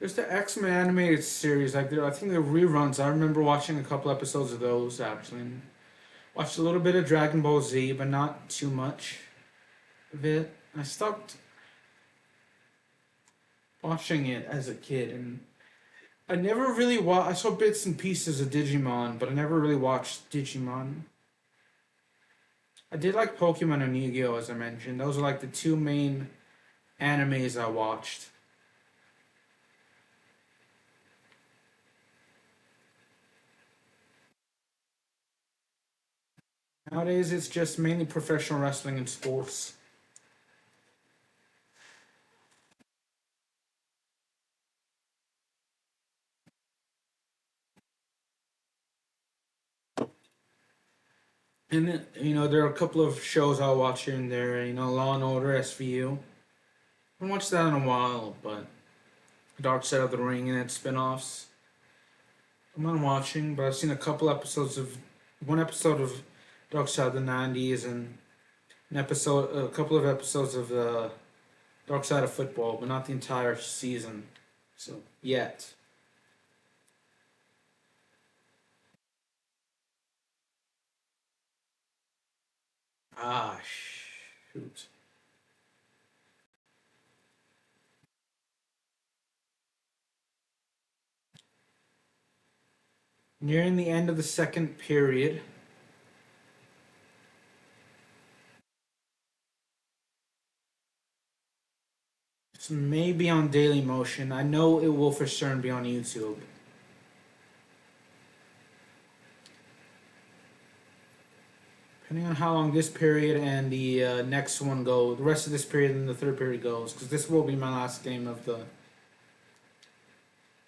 There's the X-Men animated series. I think the reruns. I remember watching a couple episodes of those actually. Watched a little bit of Dragon Ball Z, but not too much of it. I stopped watching it as a kid, and I never really I saw bits and pieces of Digimon, but I never really watched Digimon. I did like Pokemon and Yu-Gi-Oh, as I mentioned. Those are like the two main animes I watched. Nowadays, it's just mainly professional wrestling and sports. And there are a couple of shows I'll watch here and there. Law and Order, SVU. I haven't watched that in a while, but Dark Side of the Ring and its spin-offs. I'm not watching, but I've seen one episode of Dark Side of the '90s and a couple of episodes of Dark Side of Football, but not the entire season. So yet. Ah, shoot. Nearing the end of the second period. It's maybe on Daily Motion. I know it will for certain be on YouTube. Depending on how long this period and the next one go, the rest of this period and the third period goes, because this will be my last game of the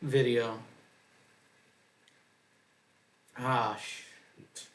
video. Ah, shoot.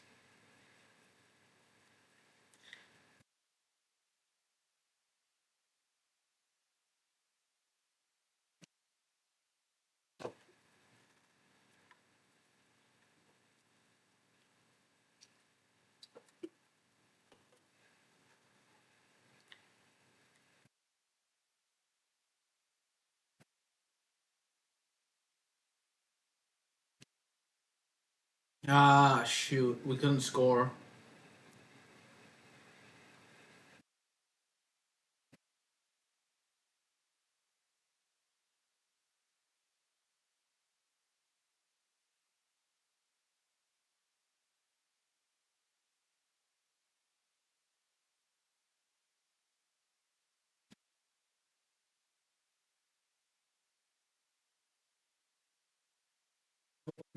Ah, shoot. We couldn't score.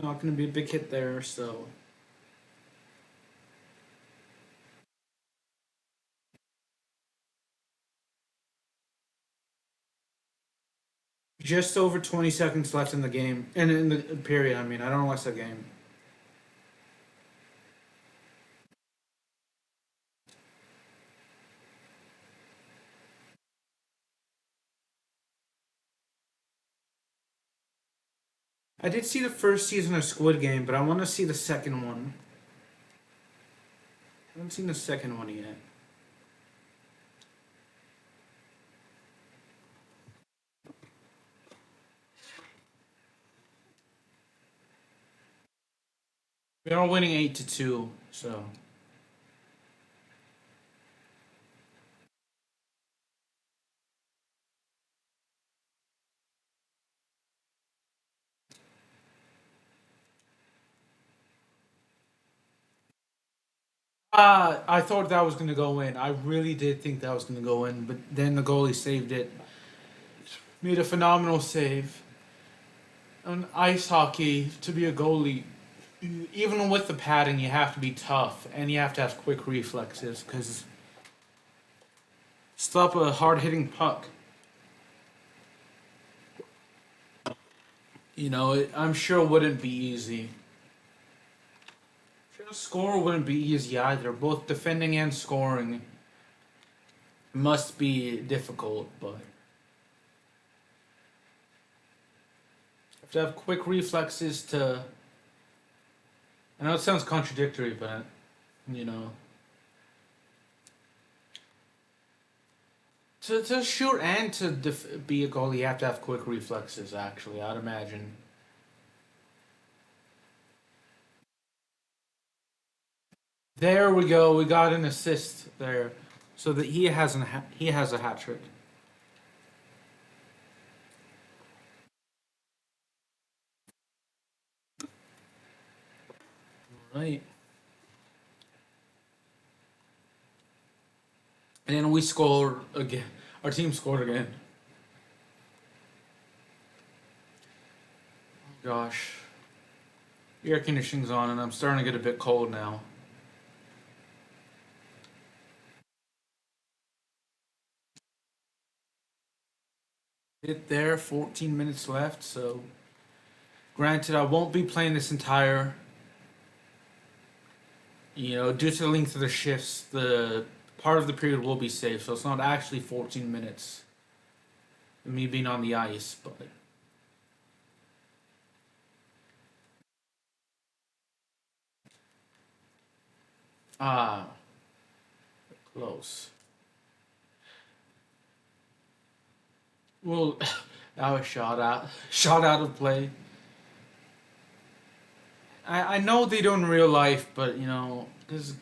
Not going to be a big hit there, so. Just over 20 seconds left in the game. And in the period, I mean. I don't watch the game. I did see the first season of Squid Game, but I want to see the second one. I haven't seen the second one yet. We are winning 8-2, so. I thought that was going to go in. I really did think that was going to go in, but then the goalie saved it. Made a phenomenal save. On ice hockey, to be a goalie even with the padding, you have to be tough and you have to have quick reflexes because stop a hard hitting puck. I'm sure it wouldn't be easy. Sure, score wouldn't be easy either. Both defending and scoring must be difficult, but you have to have quick reflexes to. I know it sounds contradictory, but you know, to shoot and to be a goalie, you have to have quick reflexes. Actually, I'd imagine. There we go. We got an assist there, so that he has a hat trick. Right. And then we scored again. Our team scored again. Gosh. The air conditioning's on and I'm starting to get a bit cold now. Hit there, 14 minutes left, so granted I won't be playing this entire due to the length of the shifts, the part of the period will be saved, so it's not actually 14 minutes of me being on the ice, but ah, close. Well, that was shot out of play. I know they do in real life, but because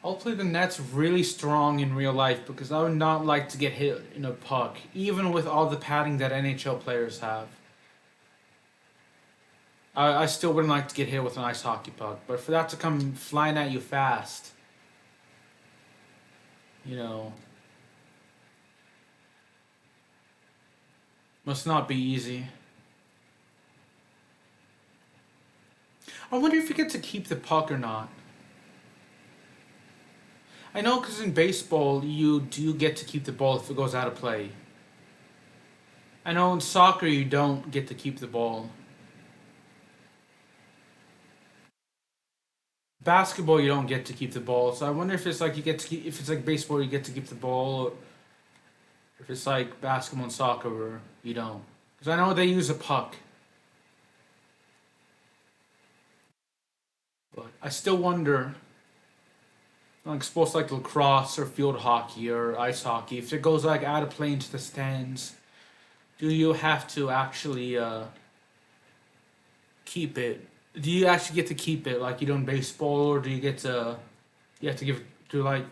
hopefully the net's really strong in real life because I would not like to get hit in a puck, even with all the padding that NHL players have. I still wouldn't like to get hit with an ice hockey puck, but for that to come flying at you fast, you know, must not be easy. I wonder if you get to keep the puck or not. I know because in baseball you do get to keep the ball if it goes out of play. I know in soccer you don't get to keep the ball. Basketball you don't get to keep the ball, so I wonder if it's like you get to keep, if it's like baseball you get to keep the ball, or if it's like basketball and soccer where you don't. Because I know they use a puck, but I still wonder, like sports like lacrosse or field hockey or ice hockey, if it goes like out of play into the stands, do you have to actually keep it? Do you actually get to keep it like you do in baseball, or do you get to you have to give do like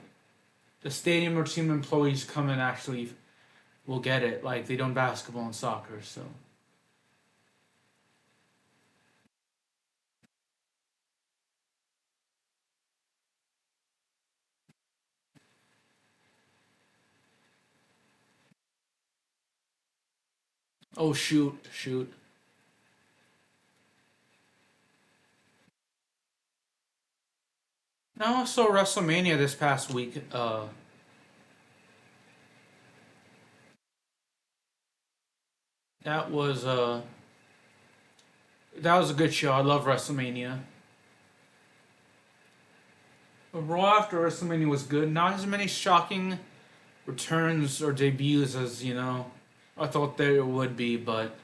the stadium or team employees come and actually will get it like they do in basketball and soccer? So oh shoot. Now I saw WrestleMania this past week. That was uh that was a good show. I love WrestleMania. But Raw after WrestleMania was good. Not as many shocking returns or debuts as I thought there would be, but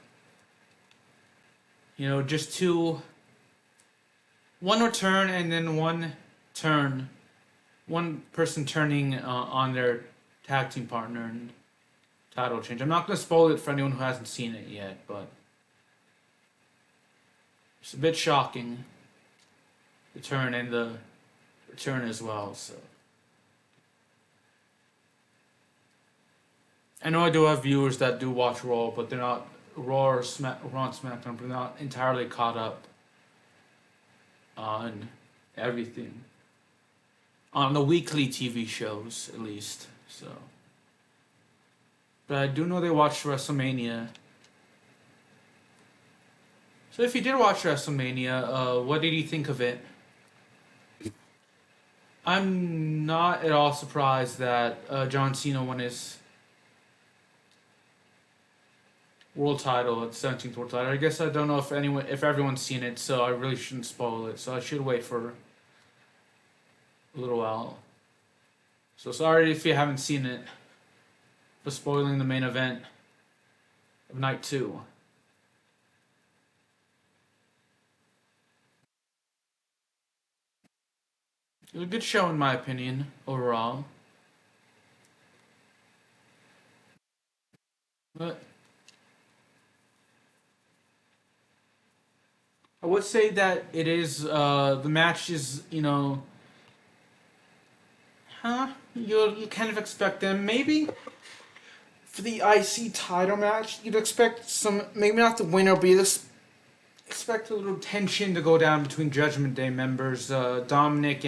just one return and then turn, one person turning on their tag team partner and title change. I'm not gonna spoil it for anyone who hasn't seen it yet, but it's a bit shocking. The turn and the return as well. So I know I do have viewers that do watch Raw, but they're not Raw and SmackDown, but they're not entirely caught up on everything on the weekly TV shows at least. So, but I do know they watched WrestleMania. So if you did watch WrestleMania, what did you think of it? I'm not at all surprised that John Cena won his world title at 17th world title. I guess I don't know if everyone's seen it, so I really shouldn't spoil it. So I should wait for a little while. So sorry if you haven't seen it for spoiling the main event of night two. It was a good show in my opinion overall, but I would say that it is the match is you kind of expect them maybe for the IC title match you'd expect some maybe not the winner but you'd expect a little tension to go down between Judgment Day members Dominic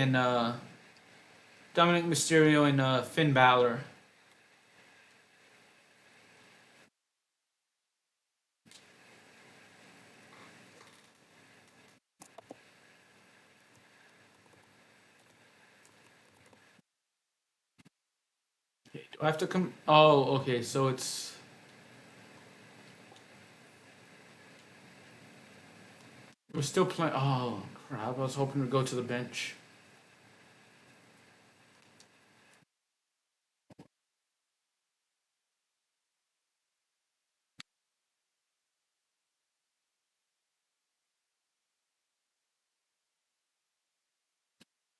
Mysterio and Finn Balor. Okay, do I have to come? Oh, okay. So we're still playing. Oh crap! I was hoping to go to the bench.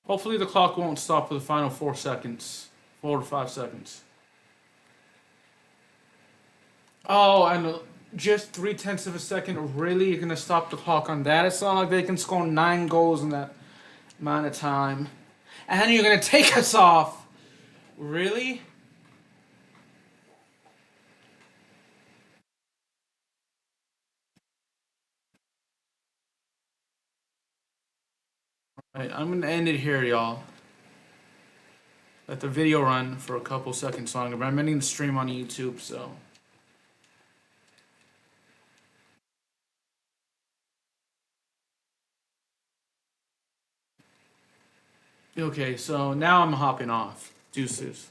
Hopefully the clock won't stop for the final 4 seconds, 4 to 5 seconds. Oh, and just 3/10 of a second. Really, you're gonna stop the clock on that? It's not like they can score 9 goals in that amount of time, and then you're gonna take us off. Really? Right, I'm gonna end it here, y'all. Let the video run for a couple seconds longer, but I'm ending the stream on YouTube, so. Okay, so now I'm hopping off. Deuces.